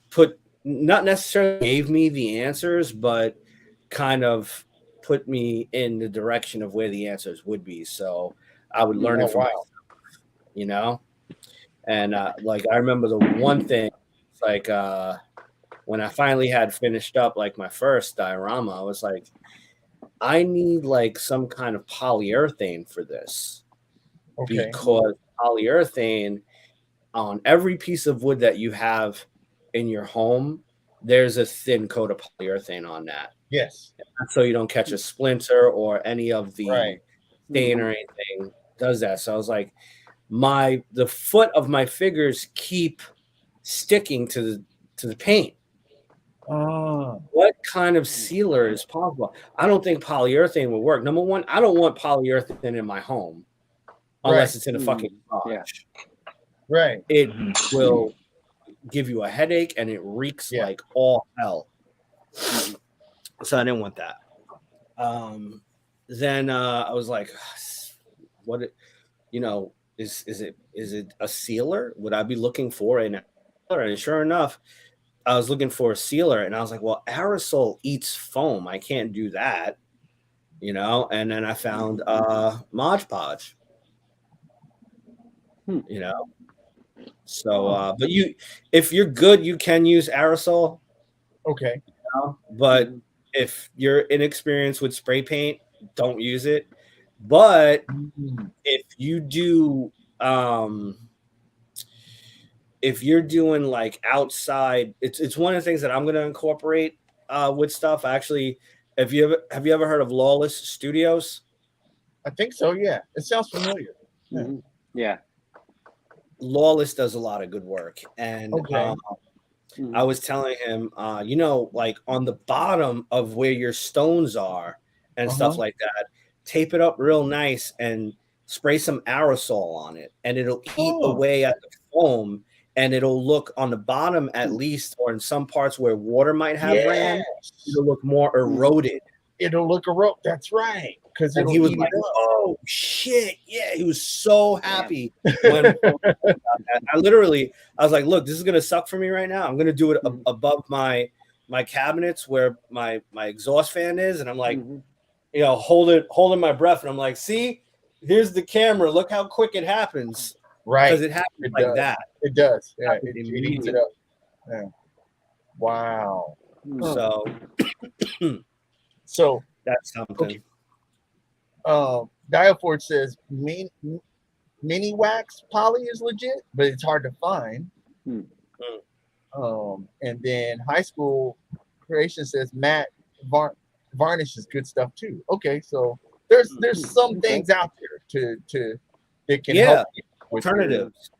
put, not necessarily gave me the answers, but kind of put me in the direction of where the answers would be. So I would learn it from myself, And like I remember the one thing, like when I finally had finished up like my first diorama, I was like, I need like some kind of polyurethane for this, because polyurethane, on every piece of wood that you have in your home, there's a thin coat of polyurethane on that. Yes. So you don't catch a splinter or any of the stain or anything does that. So I was like, the foot of my figures keep sticking to the paint. What kind of sealer is possible? I don't think polyurethane will work. Number one, I don't want polyurethane in my home unless it's in a fucking garage. Right. It will give you a headache, and it reeks like all hell. So I didn't want that. Then I was like, what, is it a sealer? Would I be looking for an sealer? And sure enough, I was looking for a sealer, and I was like, well, aerosol eats foam. I can't do that. and then I found Mod Podge, you know. So, but if you're good, you can use aerosol. Okay. But if you're inexperienced with spray paint, don't use it. But if you do, if you're doing like outside, it's one of the things that I'm going to incorporate with stuff. Actually, have you ever heard of Lawless Studios? I think so. Yeah, it sounds familiar. Yeah. Lawless does a lot of good work, and Okay. I was telling him, like on the bottom of where your stones are and stuff like that, tape it up real nice and spray some aerosol on it, and it'll eat away at the foam, and it'll look on the bottom at least, or in some parts where water might have ran, it'll look more eroded. It'll look eroded. That's right. Because he was like, "Oh shit, yeah!" He was so happy when I was like, "Look, this is gonna suck for me right now. I'm gonna do it above my cabinets where my exhaust fan is," and I'm like, holding my breath, and I'm like, "See, here's the camera. Look how quick it happens." Right, because it happens like that. It does. Yeah, it eats it up. Yeah. Wow. So that's something. Okay. Diaford says mini wax poly is legit, but it's hard to find. And then High School Creation says matte varnish is good stuff too. Okay, so there's some things out there that can help you with alternatives.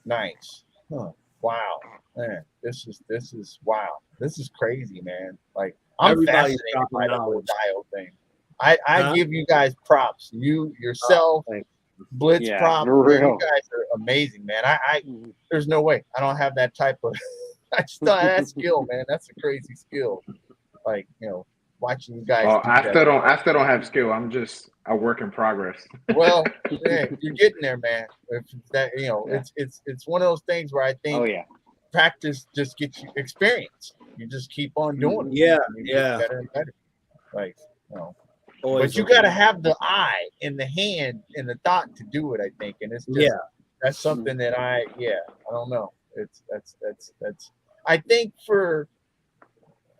Nice. Wow, man, this is wow. This is crazy, man. Like I'm fascinated by the whole dial thing. I give you guys props. You yourself, Blitz props. You guys are amazing, man. There's no way I don't have that type of that skill, man. That's a crazy skill. Like watching you guys. I still don't have skill. I'm just a work in progress. Well, yeah, you're getting there, man. It's one of those things where I think practice just gets you experience. You just keep on doing it. Yeah, get better and better. Like but you got to have the eye and the hand and the thought to do it. I think, and it's just that's something that I don't know. That's I think for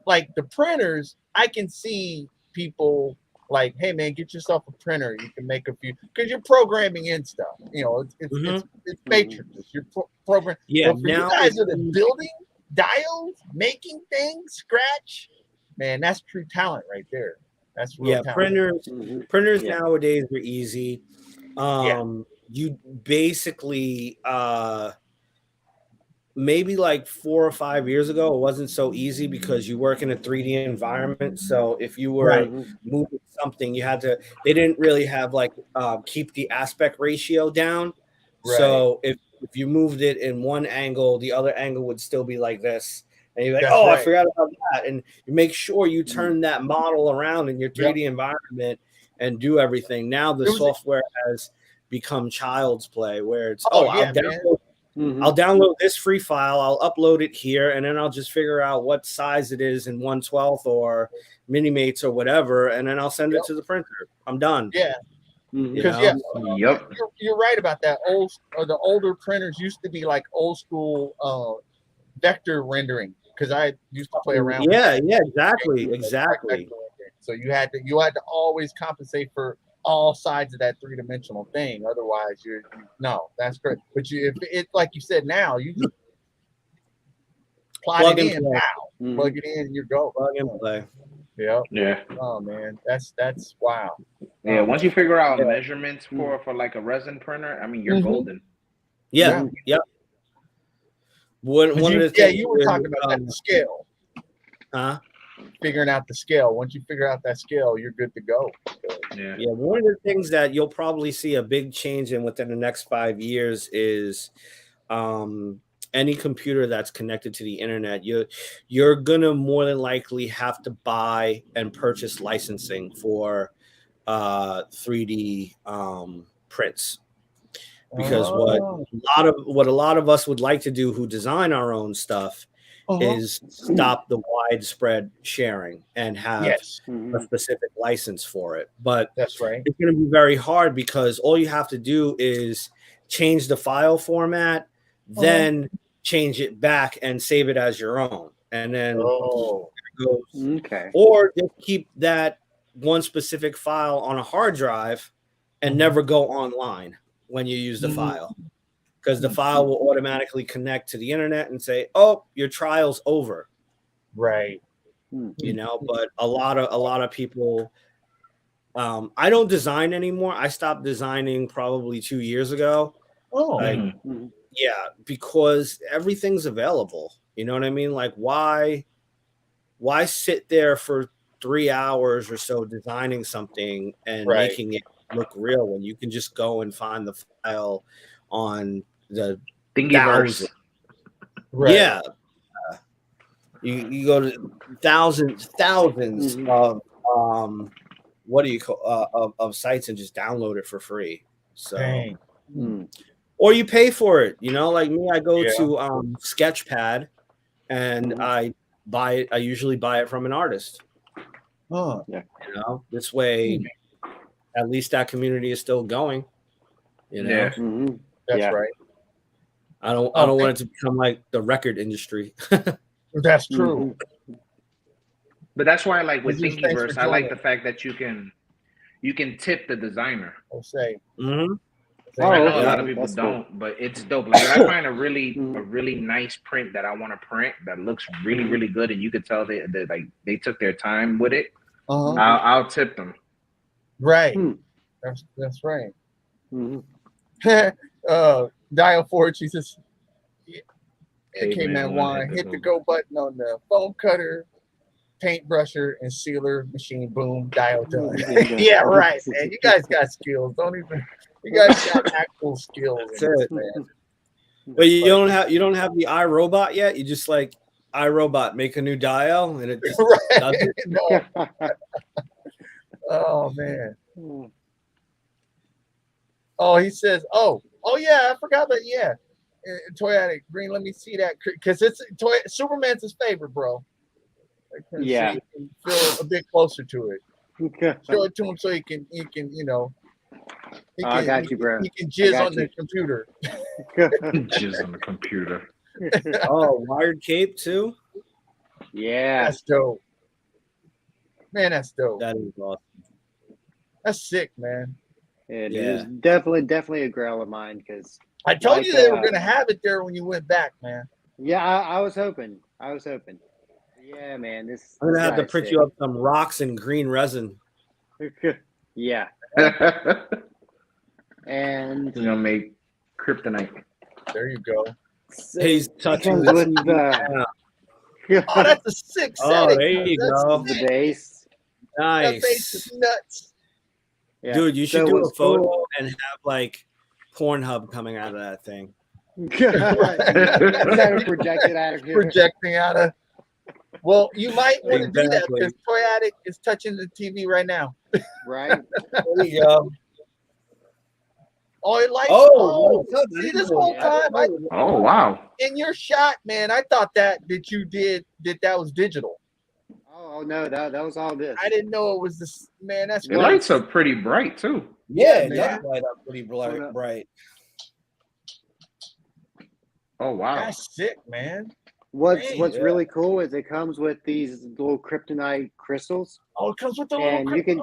like the printers, I can see people like, hey man, get yourself a printer. You can make a few because you're programming in stuff. It's matrices. You're program. Yeah, but for you guys that are building dials, making things, scratch, man, that's true talent right there. That's real talent. Printers nowadays are easy. You basically maybe like 4 or 5 years ago, it wasn't so easy because you work in a 3D environment. So if you were moving something, they didn't really have like keep the aspect ratio down. Right. So if you moved it in one angle, the other angle would still be like this. And you're like, I forgot about that. And you make sure you turn that model around in your 3D environment and do everything. Now the software has become child's play where it's, I'll download this free file, I'll upload it here, and then I'll just figure out what size it is in 1/12 or Minimates or whatever, and then I'll send it to the printer. I'm done. Yeah. Because you're right about that. The older printers used to be like old school vector rendering. Because I used to play around. Exactly. So you had to always compensate for all sides of that 3-dimensional thing. Otherwise, that's great. But if it like you said, now you just plug it in now, plug it in, you go, plug and play. Yeah. Oh man, that's wow. Yeah. Once you figure out measurements for like a resin printer, I mean, you're golden. Yeah. One of the things you were talking about that scale. Figuring out the scale. Once you figure out that scale, you're good to go. Yeah. One of the things that you'll probably see a big change in within the next 5 years is any computer that's connected to the internet. You're gonna more than likely have to buy and purchase licensing for 3D prints. Because what a lot of us would like to do who design our own stuff is stop the widespread sharing and have Yes, a specific license for it. But that's right. it's going to be very hard because all you have to do is change the file format, then change it back and save it as your own. And then Oh, it goes, Okay. or just keep that one specific file on a hard drive and never go online when you use the file. Because the file will automatically connect to the internet and say, "Oh, your trial's over." right. You know, but a lot of people. I don't design anymore. I stopped designing probably 2 years ago. Oh, Like, yeah, because everything's available. You know what I mean? Like, why sit there for 3 hours or so designing something and right. making it look real when you can just go and find the file on the Thingiverse. Right. Yeah. You go to thousands of what do you call of sites and just download it for free. So Dang. or you pay for it, you know, like me, I go Yeah. to Sketchpad and I buy it. I usually buy it from an artist. Huh. You know, this way at least that community is still going. You know, Yeah. That's right. I don't want it to become like the record industry. That's true. But that's why, like with Jesus, thanks for Thingiverse, I like joining. the fact that you can tip the designer. I'll say. I know a okay. lot of people That's cool. don't, but it's dope. Like if I find a really nice print that I want to print that looks really really good, and you could tell they took their time with it. I'll tip them. Right. That's right. Dial Forge, he says, okay, man, Juan, hit the go button on the foam cutter, paintbrusher, and sealer machine. Boom, dial done. Yeah, right, man. You guys got skills. You guys got actual skills. That's it, man. But you don't have the iRobot yet. You just like iRobot make a new dial and it just does it. No. Oh man. Oh, he says, oh yeah, I forgot that. Yeah, Toyatic Green. Let me see that because it's Superman's his favorite, bro. Yeah. So you can feel a bit closer to it. Show it to him so he can I got you, bro. He can jizz on the computer. Jizz on the computer. Oh, wired cape too. Yeah, That's dope. Man, that's dope. That is awesome. That's sick, man. it is definitely a grail of mine because I told you they were gonna have it there when you went back, man. yeah, I was hoping. Yeah, man, this. I'm gonna have to guy's print sick. you up some rocks and green resin. Yeah, and You're gonna make kryptonite. There you go. He's touching comes the with the Oh, that's a sick setting. there you go. the base. That base is Nice. nuts. Yeah. Dude, you should So do a what's photo cool- and have like Pornhub coming out of that thing. Instead of projected out of here. Projecting out of. Well, you might want to do that Exactly. because Toy Addict is touching the TV right now. Right? There you go. Oh, it lights. Oh, See, this whole time Oh wow. in your shot, man, I thought that you did that was digital. Oh no, that was all this. I didn't know it was this. Man, that's It lights up pretty bright too. Yeah, Yeah, it does light up pretty bright. Oh wow. That's sick, man. What's Dang, really cool is it comes with these little kryptonite crystals. Oh, it comes with the And little.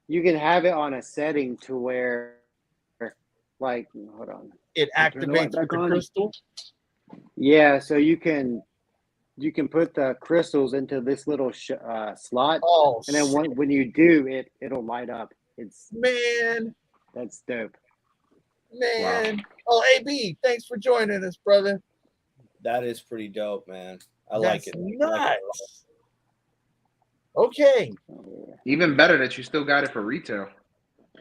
you can have it on a setting to where, like, hold on. It Turn the light activates back with the on. crystal. Yeah, so you can put the crystals into this little slot, Oh, and then sick, when you do it'll light up. man. That's dope. Man. Oh, AB, thanks for joining us, brother. That is pretty dope, man. I That's like it. nuts. Okay. Even better that you still got it for retail.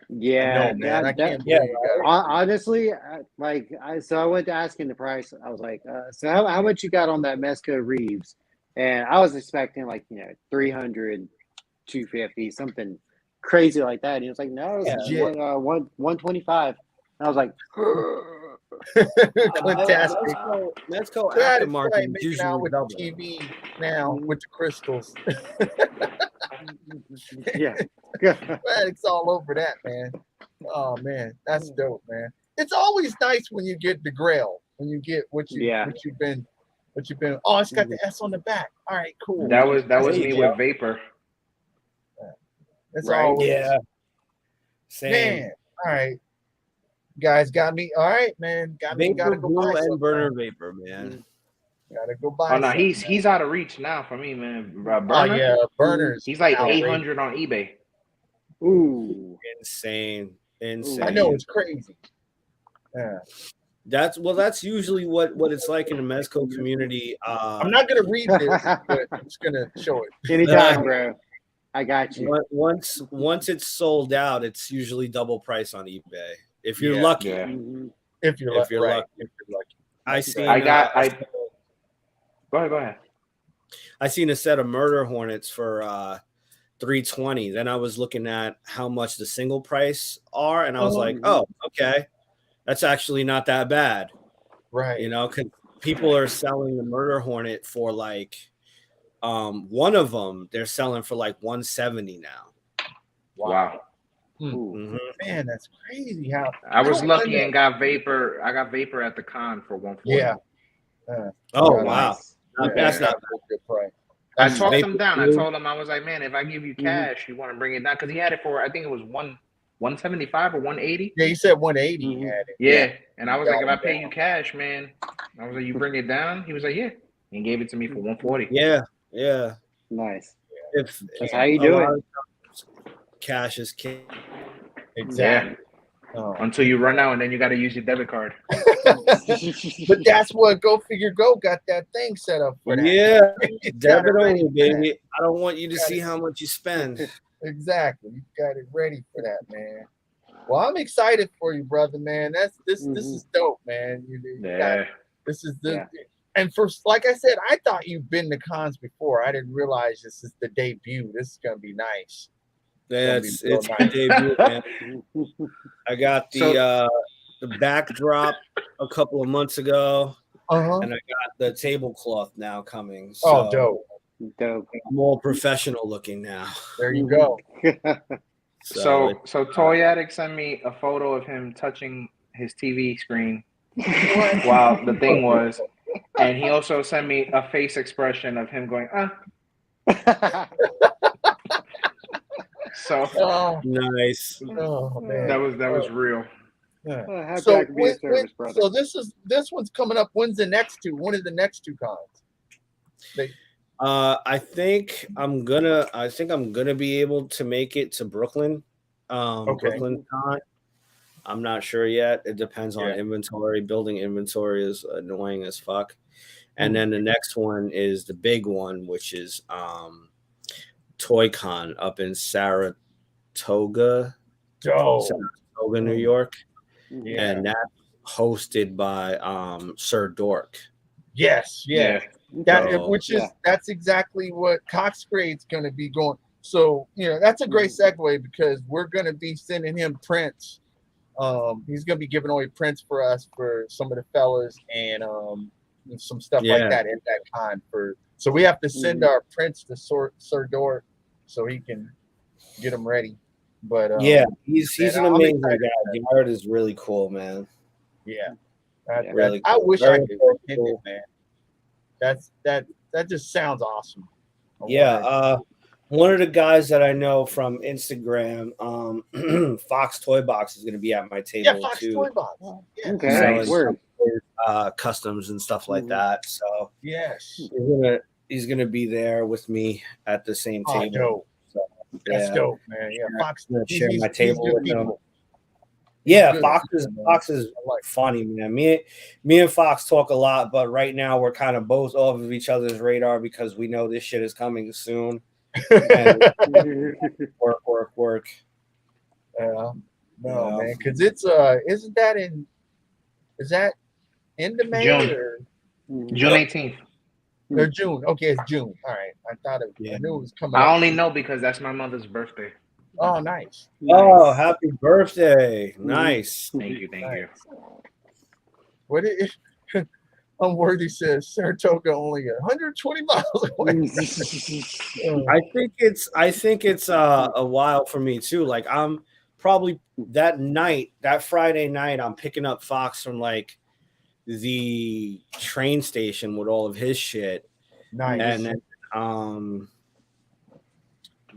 Yeah, No, man. I can't yeah, believe you got it. honestly, I went to asking the price. I was like, so how much you got on that Mesco Reeves? And I was expecting 300, 250, something crazy like that. And he was like, no, it's Legit. 125. And I was like, Fantastic. Mezco That is aftermarket right, is making usually out with double. the TV now with the crystals. Yeah. It's all over that, man. Oh man, that's dope, man. It's always nice when you get the grail, when you get what you've been. Oh, it's got the S on the back. All right, cool. That was There me you with go. Vapor. That's Right. always Yeah. Same. man. All right, guys, got me. All right, man, got me. Gotta Vapor go Blue buy and some. Burner Vapor, man. Gotta go buy. Oh no, some, he's out of reach now for me, man. Oh Burner, yeah, burners. he's like outrageous. 800 on eBay. Ooh. Insane. I know it's crazy. Yeah. That's usually what it's like in the Mezco community. I'm not gonna read this, but I'm just gonna show it. Anytime, bro. I got you. Once it's sold out, it's usually double price on eBay. If you're Yeah. lucky. Yeah. If you're lucky. I seen Go ahead. I seen a set of Murder Hornets for $320. Then I was looking at how much the single price are, and I was like, oh, okay, that's actually not that bad, right? You know, because people are selling the Murder Hornet for like, one of them they're selling for like $170 now. Wow. Mm-hmm. Man, that's crazy. How I was lucky and got Vapor. I got Vapor at the con for $140. Yeah. Oh wow, that's not a good price. I talked him down. I told him, I was like, man, if I give you cash, you want to bring it down, because he had it for, I think it was 175 or 180. Yeah, he said 180. He had it. Yeah, and I was like, if I pay you cash, man, I was like, you bring it down. He was like, yeah, and gave it to me for 140. Yeah. Nice. If that's how you do it. Cash is king. Exactly. Yeah. Until you run out, and then you got to use your debit card. But that's what Go Figure Go got that thing set up for that. Yeah, debit only, baby. I don't want you to see how much you spend. Exactly. You got it ready for that, man. Well, I'm excited for you, brother, man. This is dope, man. This is the and first, like I said, I thought you've been to cons before. I didn't realize this is the debut. This is gonna be nice. Yeah, it's my debut, man. I got the backdrop a couple of months ago, and I got the tablecloth now coming. So dope. I'm all professional looking now. There you go. So Toy Addict sent me a photo of him touching his TV screen while the thing was, and he also sent me a face expression of him going, So nice. Oh man, that was real. Yeah. So this one's coming up. When's the next two? When are the next two cons? I think I'm gonna be able to make it to Brooklyn. Brooklyn con. I'm not sure yet. It depends on inventory. Building inventory is annoying as fuck. And then the next one is the big one, which is ToyCon up in Saratoga, New York. Yeah. And that's hosted by Sir Dork. Yes. That's exactly what Coxgrade's gonna be going. So, that's a great segue, because we're gonna be sending him prints. He's gonna be giving away prints for us for some of the fellas and some stuff like that at that con. So we have to send our prints to Sir Dork so he can get them ready. But he's an amazing guy. The art is really cool, man. Yeah, really cool. I wish I could attend it, man. That just sounds awesome. One of the guys that I know from Instagram, Fox Toy Box, is going to be at my table. Yeah, Fox too. Toy Box. Yeah. Okay. Customs and stuff like that. So he's gonna be there with me at the same table. Dope. So, that's dope, man. Yeah, Fox. Share my table with him. Yeah, Fox is funny, man. Me and Fox talk a lot, but right now we're kind of both off of each other's radar because we know this shit is coming soon. And work. Yeah, no, man, because it's is that end of May or June 18th? Or June? Okay, it's June. All right, I thought I knew it was coming. I only know because that's my mother's birthday. Oh, nice. Oh, happy birthday! Nice. Thank you. What it? Unworthy says Saratoga only 120 miles away. I think it's a while for me too. Like I'm probably that Friday night, I'm picking up Fox from like the train station with all of his shit, Nice. and then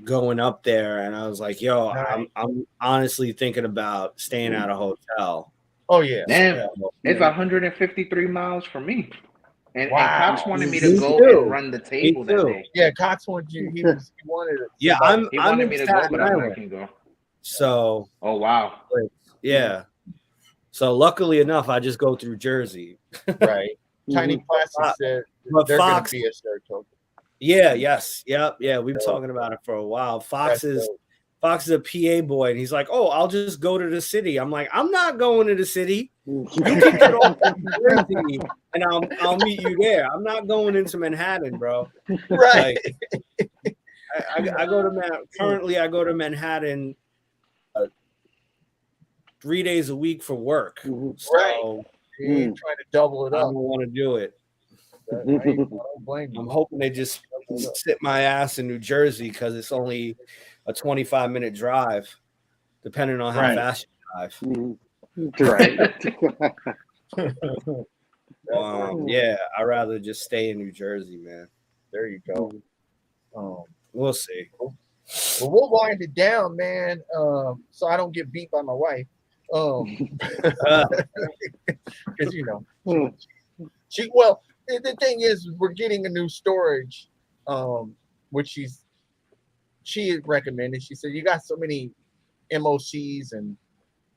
going up there, and I was like, "Yo, Nice. I'm honestly thinking about staying at a hotel." Oh yeah, Damn, it's 153 miles from me. And Cox wanted me to Me go too. and run the Me table that too. day. Yeah, Cox wanted you. He wanted it. Yeah, Somebody- He I'm wanted in me to go, Staten but I'm Island, not gonna go. so Oh wow. yeah. So luckily enough, I just go through Jersey. right. Tiny Plastic said But they're Fox, going to be a Saratoga. yeah, yes, yep, yeah. We've been talking about it for a while. Fox is a PA boy, and he's like, "Oh, I'll just go to the city." I'm like, "I'm not going to the city. You can get off in Jersey, and I'll meet you there. I'm not going into Manhattan, bro." Right. Like, I go to currently I go to Manhattan 3 days a week for work. So Right. You ain't trying to double it I up. don't want to do it. I don't blame you. I'm hoping they just sit my ass in New Jersey because it's only a 25-minute drive, depending on how fast you drive. Right. Yeah, I'd rather just stay in New Jersey, man. There you go. We'll see. Well, we'll wind it down, man. So I don't get beat by my wife. Because she. Well, the thing is, we're getting a new storage, which she had recommended. She said, "You got so many MOCs and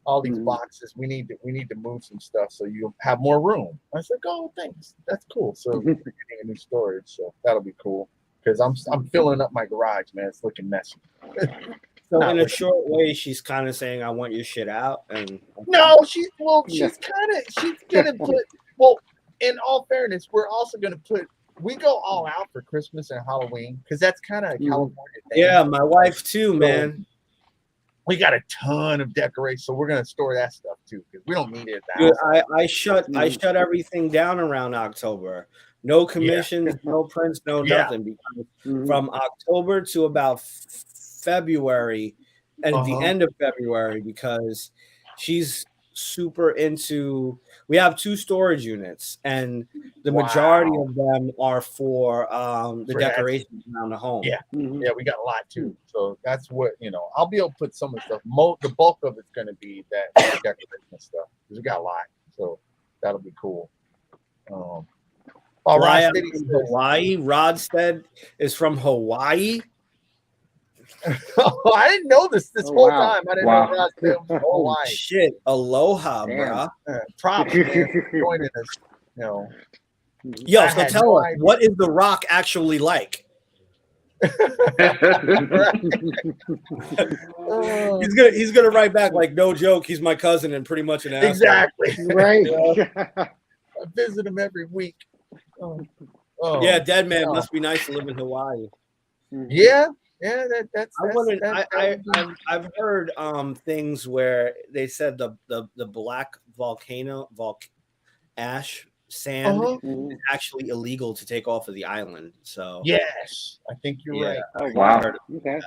all these boxes. We need to move some stuff so you have more room." I said, "Oh, thanks. That's cool." So we're getting a new storage, so that'll be cool. Because I'm filling up my garage, man. It's looking messy. So in a short way, she's kind of saying, "I want your shit out." And no, she's gonna put. Well, in all fairness, we're also gonna put. We go all out for Christmas and Halloween because that's kind of a California thing. Yeah, my wife too, man. We got a ton of decorations, so we're gonna store that stuff too because we don't need it. Dude, I shut everything down around October. No commissions, no prints, no nothing. Because from October to about February, and the end of February, because she's super into. We have 2 storage units, and the majority of them are for the decorations around the home. Yeah, yeah, we got a lot too. So that's what I'll be able to put some of the stuff. The bulk of it's going to be that decoration stuff because we got a lot. So that'll be cool. Hawaii. Rodstead is from Hawaii. Oh, I didn't know this whole time. I didn't know Rodstead was from Hawaii. Oh, shit. Aloha, bro. Props, man, for joining us. Yo, so tell us, what is The Rock actually like? He's gonna write back like, "No joke, he's my cousin and pretty much an asshole." Exactly. Right. I visit him every week. Yeah, dead man must be nice to live in Hawaii. Yeah, that's. I've heard things where they said the black volcano ash sand is actually illegal to take off of the island. So yes, I think you're right. Oh, wow. Okay.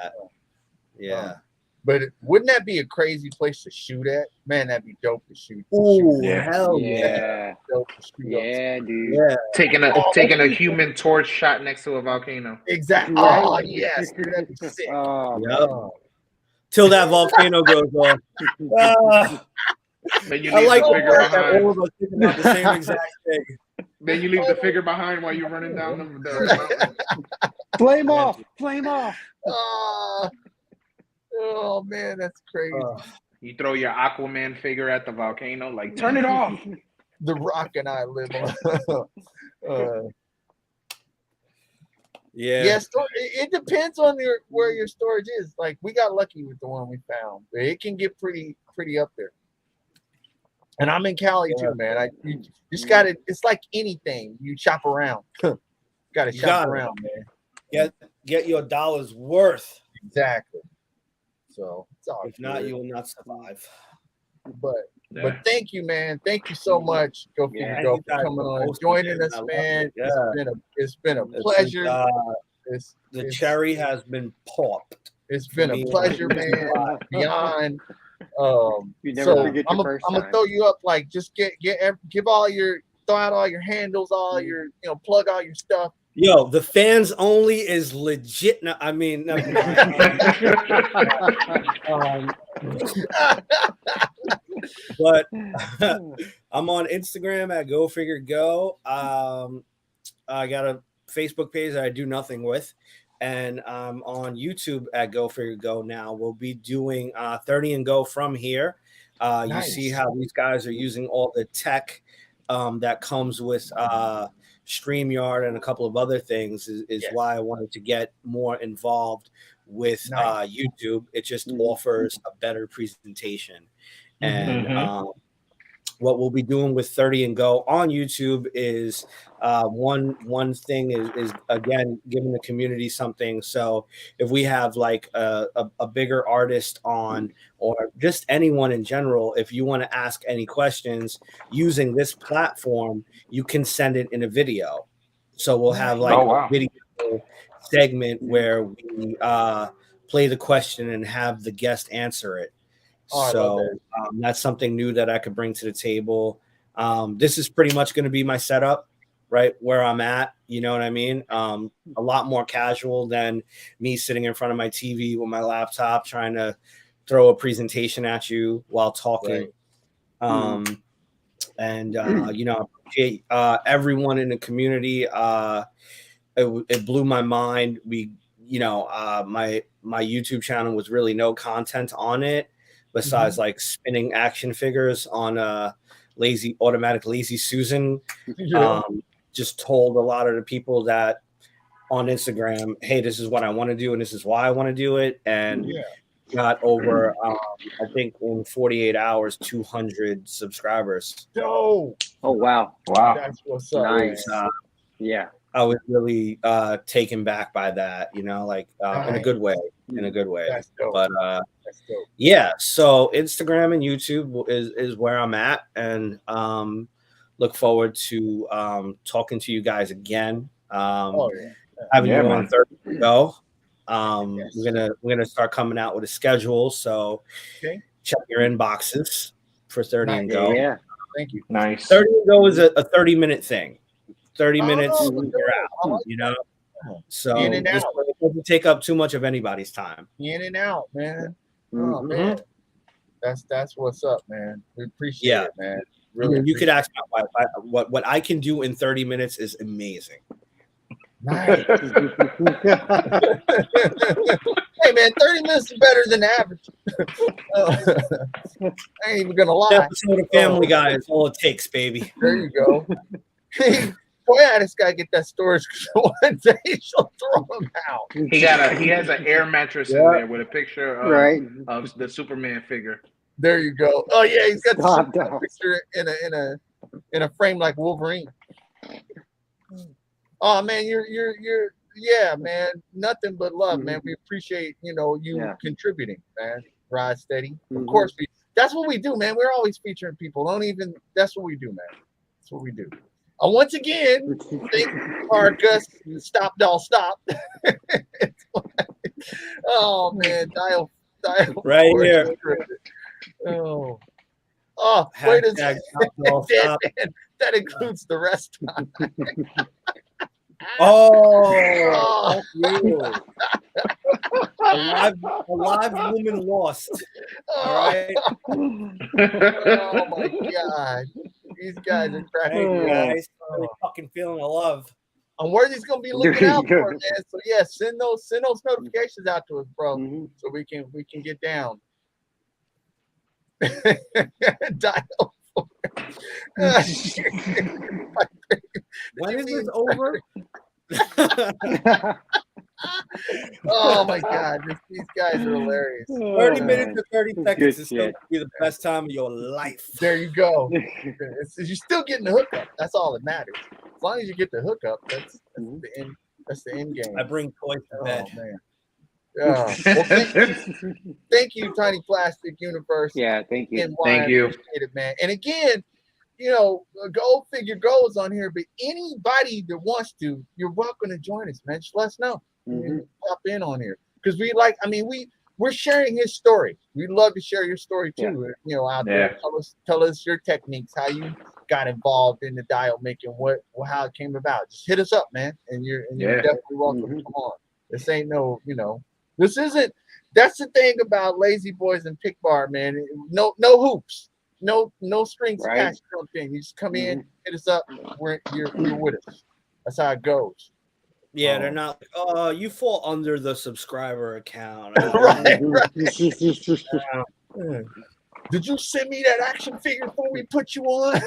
Yeah. But wouldn't that be a crazy place to shoot at? Man, that'd be dope to shoot. Oh, hell yeah. Dope to shoot dude. Yeah. Taking a human torch shot next to a volcano. Exactly. Oh, yes. That'd be sick. Till that volcano goes off. Then you leave the figure behind. All of us thinking about the same exact thing. Then you leave the figure behind while you're running down the mountain. Flame off. Flame off. Oh man, that's crazy. You throw your Aquaman figure at the volcano, like turn it off. The Rock and I live on. Yes, it depends on where your storage is. Like we got lucky with the one we found, but it can get pretty up there. And I'm in Cali too, man. You just got to. It's like anything. You shop around. Got to shop around, man. Get your dollars worth. Exactly. So it's all if not, you will not survive. But But thank you, man. Thank you so much, Go Figure Go, for coming on and joining us, man. It's been a pleasure. The cherry has been popped. It's been a pleasure, man. Beyond. You never forget I'm your first gonna time. throw you up, like, just give all your, throw out all your handles, all your, plug all your stuff. Yo, the fans only is legit. No, I mean, no, but I'm on Instagram at Go Figure Go. I got a Facebook page that I do nothing with, and on YouTube at Go Figure Go now. We'll be doing 30 and Go from here. You see how these guys are using all the tech that comes with StreamYard and a couple of other things is why I wanted to get more involved with YouTube. It just offers a better presentation. And what we'll be doing with 30 and Go on YouTube is one thing is again giving the community something. So if we have like a bigger artist on, or just anyone in general, if you want to ask any questions using this platform, you can send it in a video. So we'll have like a video segment where we play the question and have the guest answer it. So that's something new that I could bring to the table. This is pretty much going to be my setup, right where I'm at. You know what I mean? A lot more casual than me sitting in front of my TV with my laptop trying to throw a presentation at you while talking. And I appreciate everyone in the community. It blew my mind. My YouTube channel was really no content on it besides like spinning action figures on automatic Lazy Susan. Just told a lot of the people that on Instagram, hey, this is what I want to do and this is why I want to do it, and got over I think in 48 hours 200 subscribers. Oh wow, that's what's up. Nice. I was really taken back by that, in a good way. That's dope. But that's dope. So Instagram and YouTube is where I'm at, and look forward to talking to you guys again. Having you on 30 and Go. We're gonna start coming out with a schedule, so check your inboxes for 30 and Go. Yeah, thank you. Nice. 30 and Go is a 30-minute thing. 30 minutes, you're out. So in and out. It doesn't take up too much of anybody's time. In and out, man. Oh man, that's what's up, man. We appreciate it, man. Really, you could ask my wife. What I can do in 30 minutes is amazing. Nice. Hey man, 30 minutes is better than average. I ain't even gonna lie. Episode of Family Guy is all it takes, baby. There you go. Hey, boy, I just gotta get that storage one day. She'll throw him out. He has an air mattress in there with a picture of the Superman figure. There you go. Oh yeah, he's got the picture in a frame like Wolverine. Oh man, you're man. Nothing but love, man. We appreciate you contributing, man. Ride steady. Of course, that's what we do, man. We're always featuring people. That's what we do, man. That's what we do. Once again, thank Marcus. Stop. Oh man, dial right here. Oh, wait a second. That includes the rest time. Oh, a live woman lost. All right. Oh my God, these guys are cracking me up. Really fucking feeling the love. And Worthy's gonna be looking out for it, man. So yeah, send those notifications out to us, bro, so we can get down. Dial. When is this over? Oh my God, these guys are hilarious. 30 minutes to 30 seconds is going to be the best time of your life. There you go. You're still getting the hookup. That's all that matters. As long as you get the hookup, that's the end game. I bring toys to bed. Man. Well, thank you, Tiny Plastic Universe. Yeah, thank you. And Thank you. appreciate it, man. And again, you know, Go Figure Goes on here, but anybody that wants to, you're welcome to join us, man. Just let us know. Pop in on here because we're sharing his story. We'd love to share your story too. You know, out there. Tell us your techniques, how you got involved in the dial making, how it came about. Just hit us up, man, and you're definitely welcome to come on. This ain't no, you know, this isn't. That's the thing about Lazy Boyz and Pick Bar, man. No hoops, no strings attached to something. You just come in, hit us up. You're with us. That's how it goes. Yeah, they're not like, oh, you fall under the subscriber account. right. Did you send me that action figure before we put you on?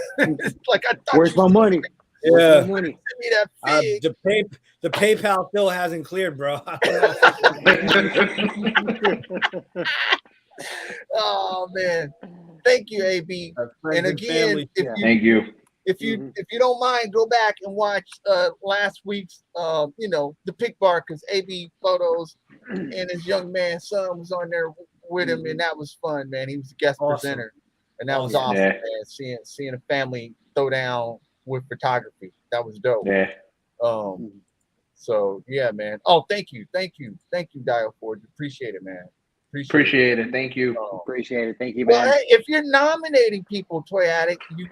Like I thought. Where's my money? Yeah. Send me that fig. The PayPal still hasn't cleared, bro. Oh man, thank you, AB. And again, thank you. If you don't mind, go back and watch last week's the Pick Bar, because AB Photos and his young man son was on there with him, and that was fun, man. He was a guest presenter, and that was awesome, man. Seeing a family throw down with photography, that was dope. Yeah. So yeah, man. Oh, thank you, Dial Forge. Appreciate it, man. Appreciate it. Thank you. Appreciate it. Thank you, man. Well, hey, if you're nominating people, Toy Addict, you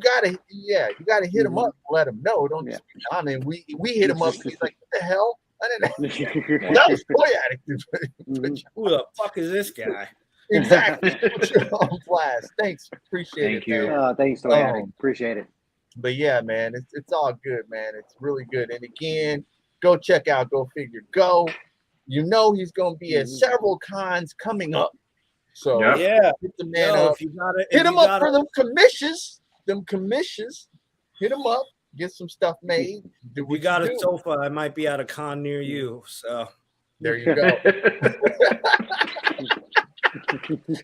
gotta hit them up and let them know. Don't just be nominating. We hit him up. He's like, what the hell? I didn't know. That was Toy Addict. Who the fuck is this guy? Exactly. Put you on blast. Thanks. Appreciate it. Thank you. Thanks, Toy Addict. Appreciate it. But yeah, man, it's all good, man. It's really good. And again, go check out Go Figure Go. You know he's going to be at several cons coming up. So yeah, hit the man up. Hit him up for them commissions. Hit him up. Get some stuff made. We got a sofa. I might be at a con near you. So there you go.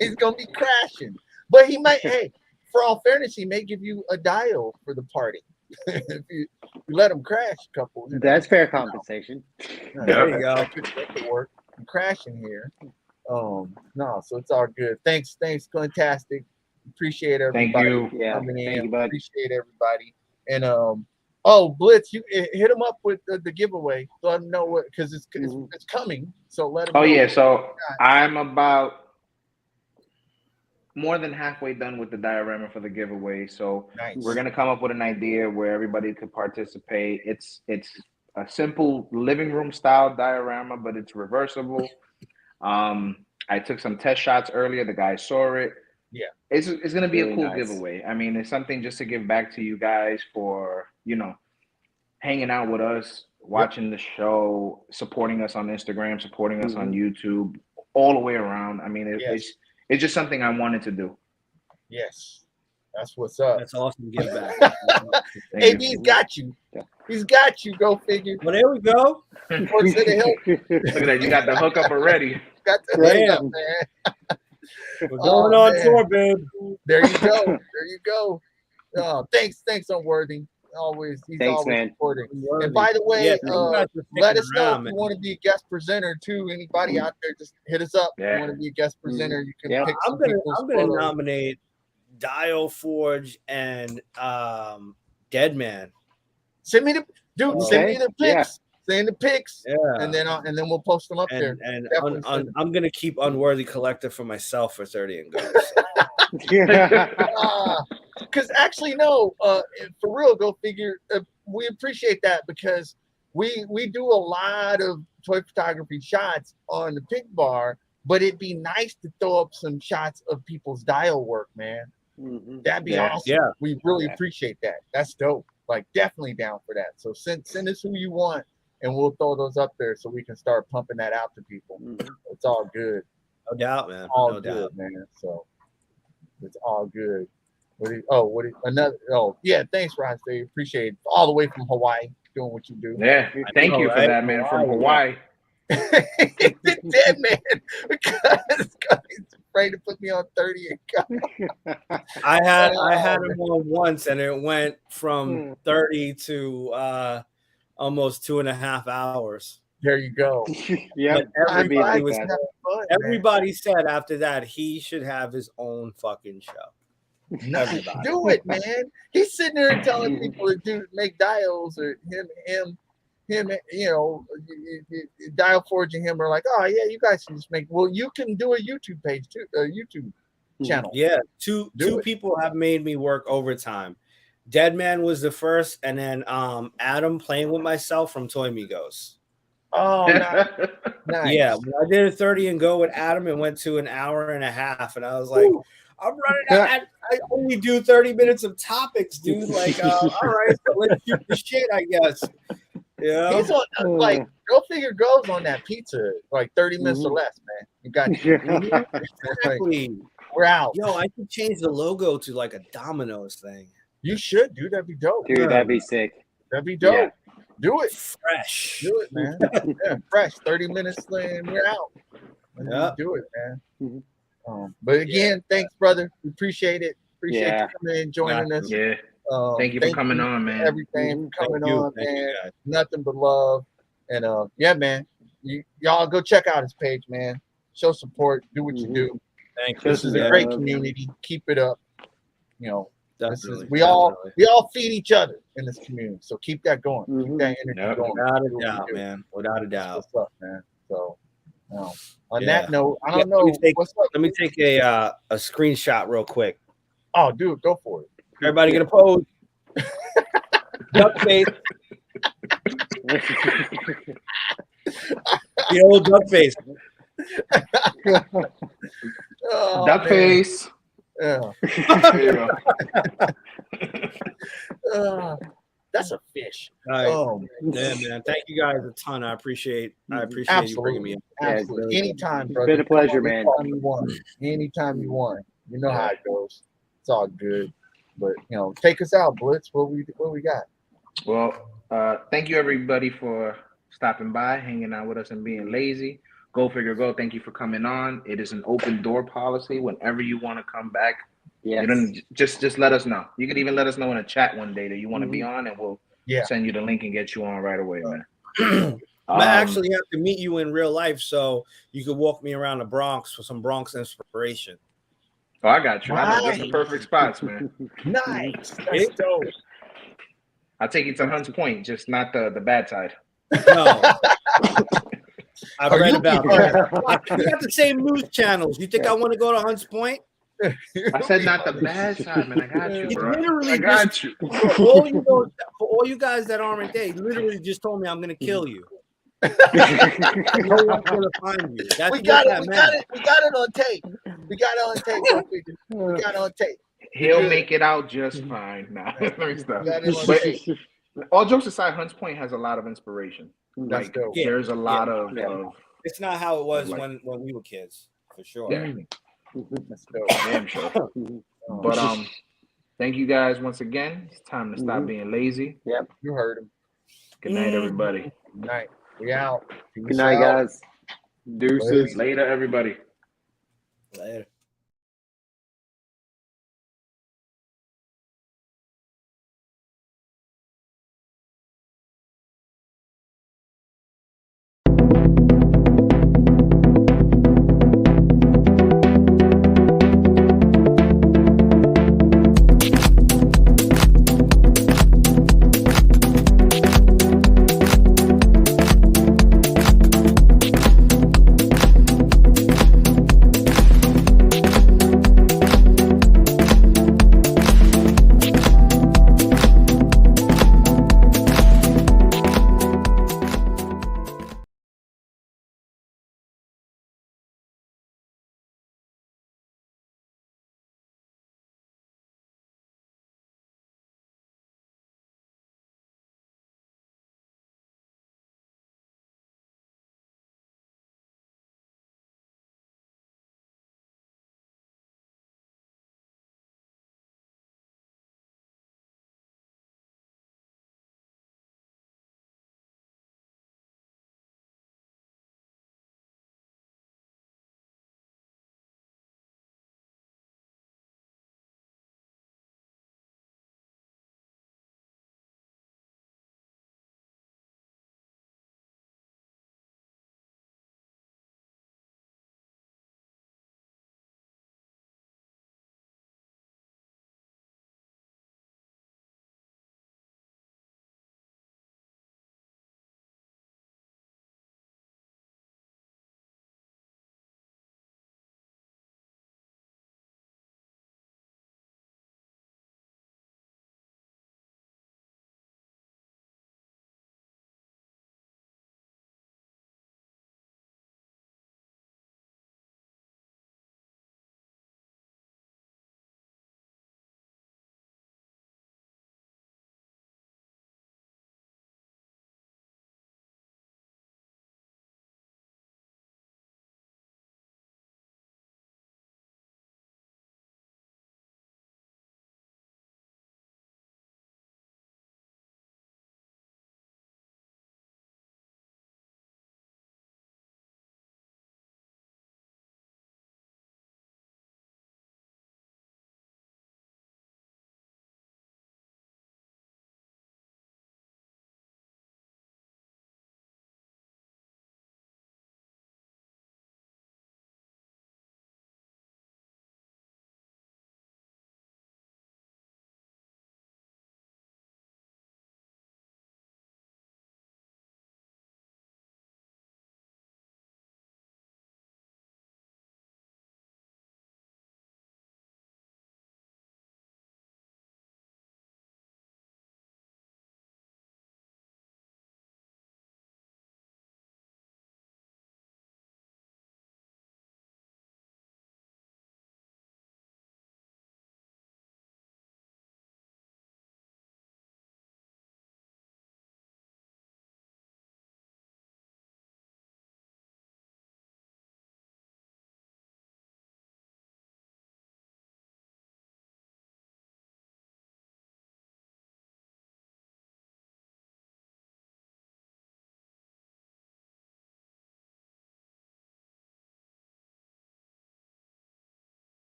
He's going to be crashing. But he might, hey, for all fairness, he may give you a dial for the party. If you let him crash a couple. That's fair compensation. There you go. That could work. I'm crashing here. So it's all good. Thanks, Fantastic. Appreciate everybody. Thank you. Coming in. Thank you, bud. Appreciate everybody. And Blitz, you hit him up with the giveaway. Let him know what, because it's coming. So let him know. Oh yeah, so I'm about more than halfway done with the diorama for the giveaway. So we're gonna come up with an idea where everybody could participate. It's a simple living room style diorama, but it's reversible. I took some test shots earlier. The guys saw it. Yeah, it's gonna be really a cool nice giveaway. I mean, it's something just to give back to you guys for hanging out with us, watching the show, supporting us on Instagram, supporting us on YouTube, all the way around. I mean, it's just something I wanted to do. Yes. That's what's up. That's awesome. Give back. AB's got you. He's got you. Go figure. Well, there we go. Look at that. You got the hookup already. Got the hookup, man. We're going on tour, babe. There you go. Thanks, Unworthy. He's always supporting. And by the way, let us know if you want to be a guest presenter too. Anybody out there, just hit us up. If you want to be a guest presenter, you can pick I'm gonna nominate Dial Forge and Deadman. Send me the pics. Yeah. Send the pics. Yeah. And then we'll post them up there. And I'm gonna keep Unworthy Collector for myself for 30 and go. Because actually, no, for real, Go Figure. We appreciate that because we do a lot of toy photography shots on the Pick Bar, but it'd be nice to throw up some shots of people's dial work, man. That'd be awesome. Yeah, we really appreciate that. That's dope. Like, definitely down for that. So send us who you want, and we'll throw those up there so we can start pumping that out to people. It's all good. No doubt, man. No doubt, man. So it's all good. Thanks, Ron. They appreciate it. All the way from Hawaii, doing what you do. Yeah, thank you for that, man. From Hawaii. The dead man, because he's afraid to put me on 30 and go. I had him on once, and it went from 30 to almost 2.5 hours. There you go. Yeah, But that'd be everybody like was that. everybody said after that he should have his own fucking show. Nice. Everybody. Do it, man. He's sitting there telling people to do make dials or him. You know, dial forging him are like, oh yeah, you guys can just make. Well, you can do a YouTube page too, a YouTube channel. Yeah, two it. people have made me work overtime. Deadman was the first, and then Adam playing with myself from Toy Migos. Oh, nice. Nice. Yeah, when I did a 30 and go with Adam, it went to an hour and a half, and I was like, I'm running out. I only do 30 minutes of topics, dude. Like, all right, so let's shoot the shit, I guess. Yeah, He's on like Go Figure Goes on that pizza like 30 minutes or less, man. You got exactly. We're out. Yo, I could change the logo to like a Domino's thing. You should, dude. That'd be dope. Dude, that'd be sick. That'd be dope. Yeah. Do it. Fresh. Do it, man. Yeah, fresh. 30 minutes and we're out. Do it, man. But again, thanks, brother. We appreciate it. Appreciate you coming in, joining us. Yeah. Thank you for coming on, man. Everything for coming on, man. Nothing but love. And yeah, man. Y'all go check out his page, man. Show support. Do what you do. Thank you. This is a great community. Keep it up. You know, we all feed each other in this community. So keep that going. Keep that energy going. Without a doubt, man. Without a doubt. What's up, man? So on that note, I don't know. What's up? Let me take a screenshot real quick. Oh, dude, go for it. Everybody get a pose. Duck face. The old duck face. Duck face. Yeah. That's a fish. Right. Oh, yeah, man. Thank you guys a ton. I appreciate you bringing me in. Absolutely. Anytime, brother. It's been a pleasure, man. Anytime you want. You know how it goes. It's all good. But take us out, Blitz. What we got? Well, thank you everybody for stopping by, hanging out with us, and being lazy. Go Figure Go. Thank you for coming on. It is an open door policy. Whenever you want to come back, you don't just let us know. You could even let us know in a chat one day that you want to be on, and we'll send you the link and get you on right away, man. I actually have to meet you in real life, so you could walk me around the Bronx for some Bronx inspiration. Oh, I got you. I know. That's the perfect spots, man. Nice. That's dope. I'll take you to Hunts Point, just not the bad side. No. I've read about that. We got the same news channels. You think I want to go to Hunts Point? I said not the bad side, man. I got you, bro. I got you. For all you guys that aren't there, literally just told me I'm going to kill you. No one's going to find you. We got it on tape. We got it on tape. He'll make it out just fine. Nah, let me stop. All jokes aside, Hunts Point has a lot of inspiration. Like there's a lot of. It's not how it was when we were kids, for sure. Yeah. That's dope. Damn sure. But thank you guys once again. It's time to stop being lazy. Yep, you heard him. Good night, everybody. Good night. We out. Good night, guys. Deuces. Later, everybody. Later.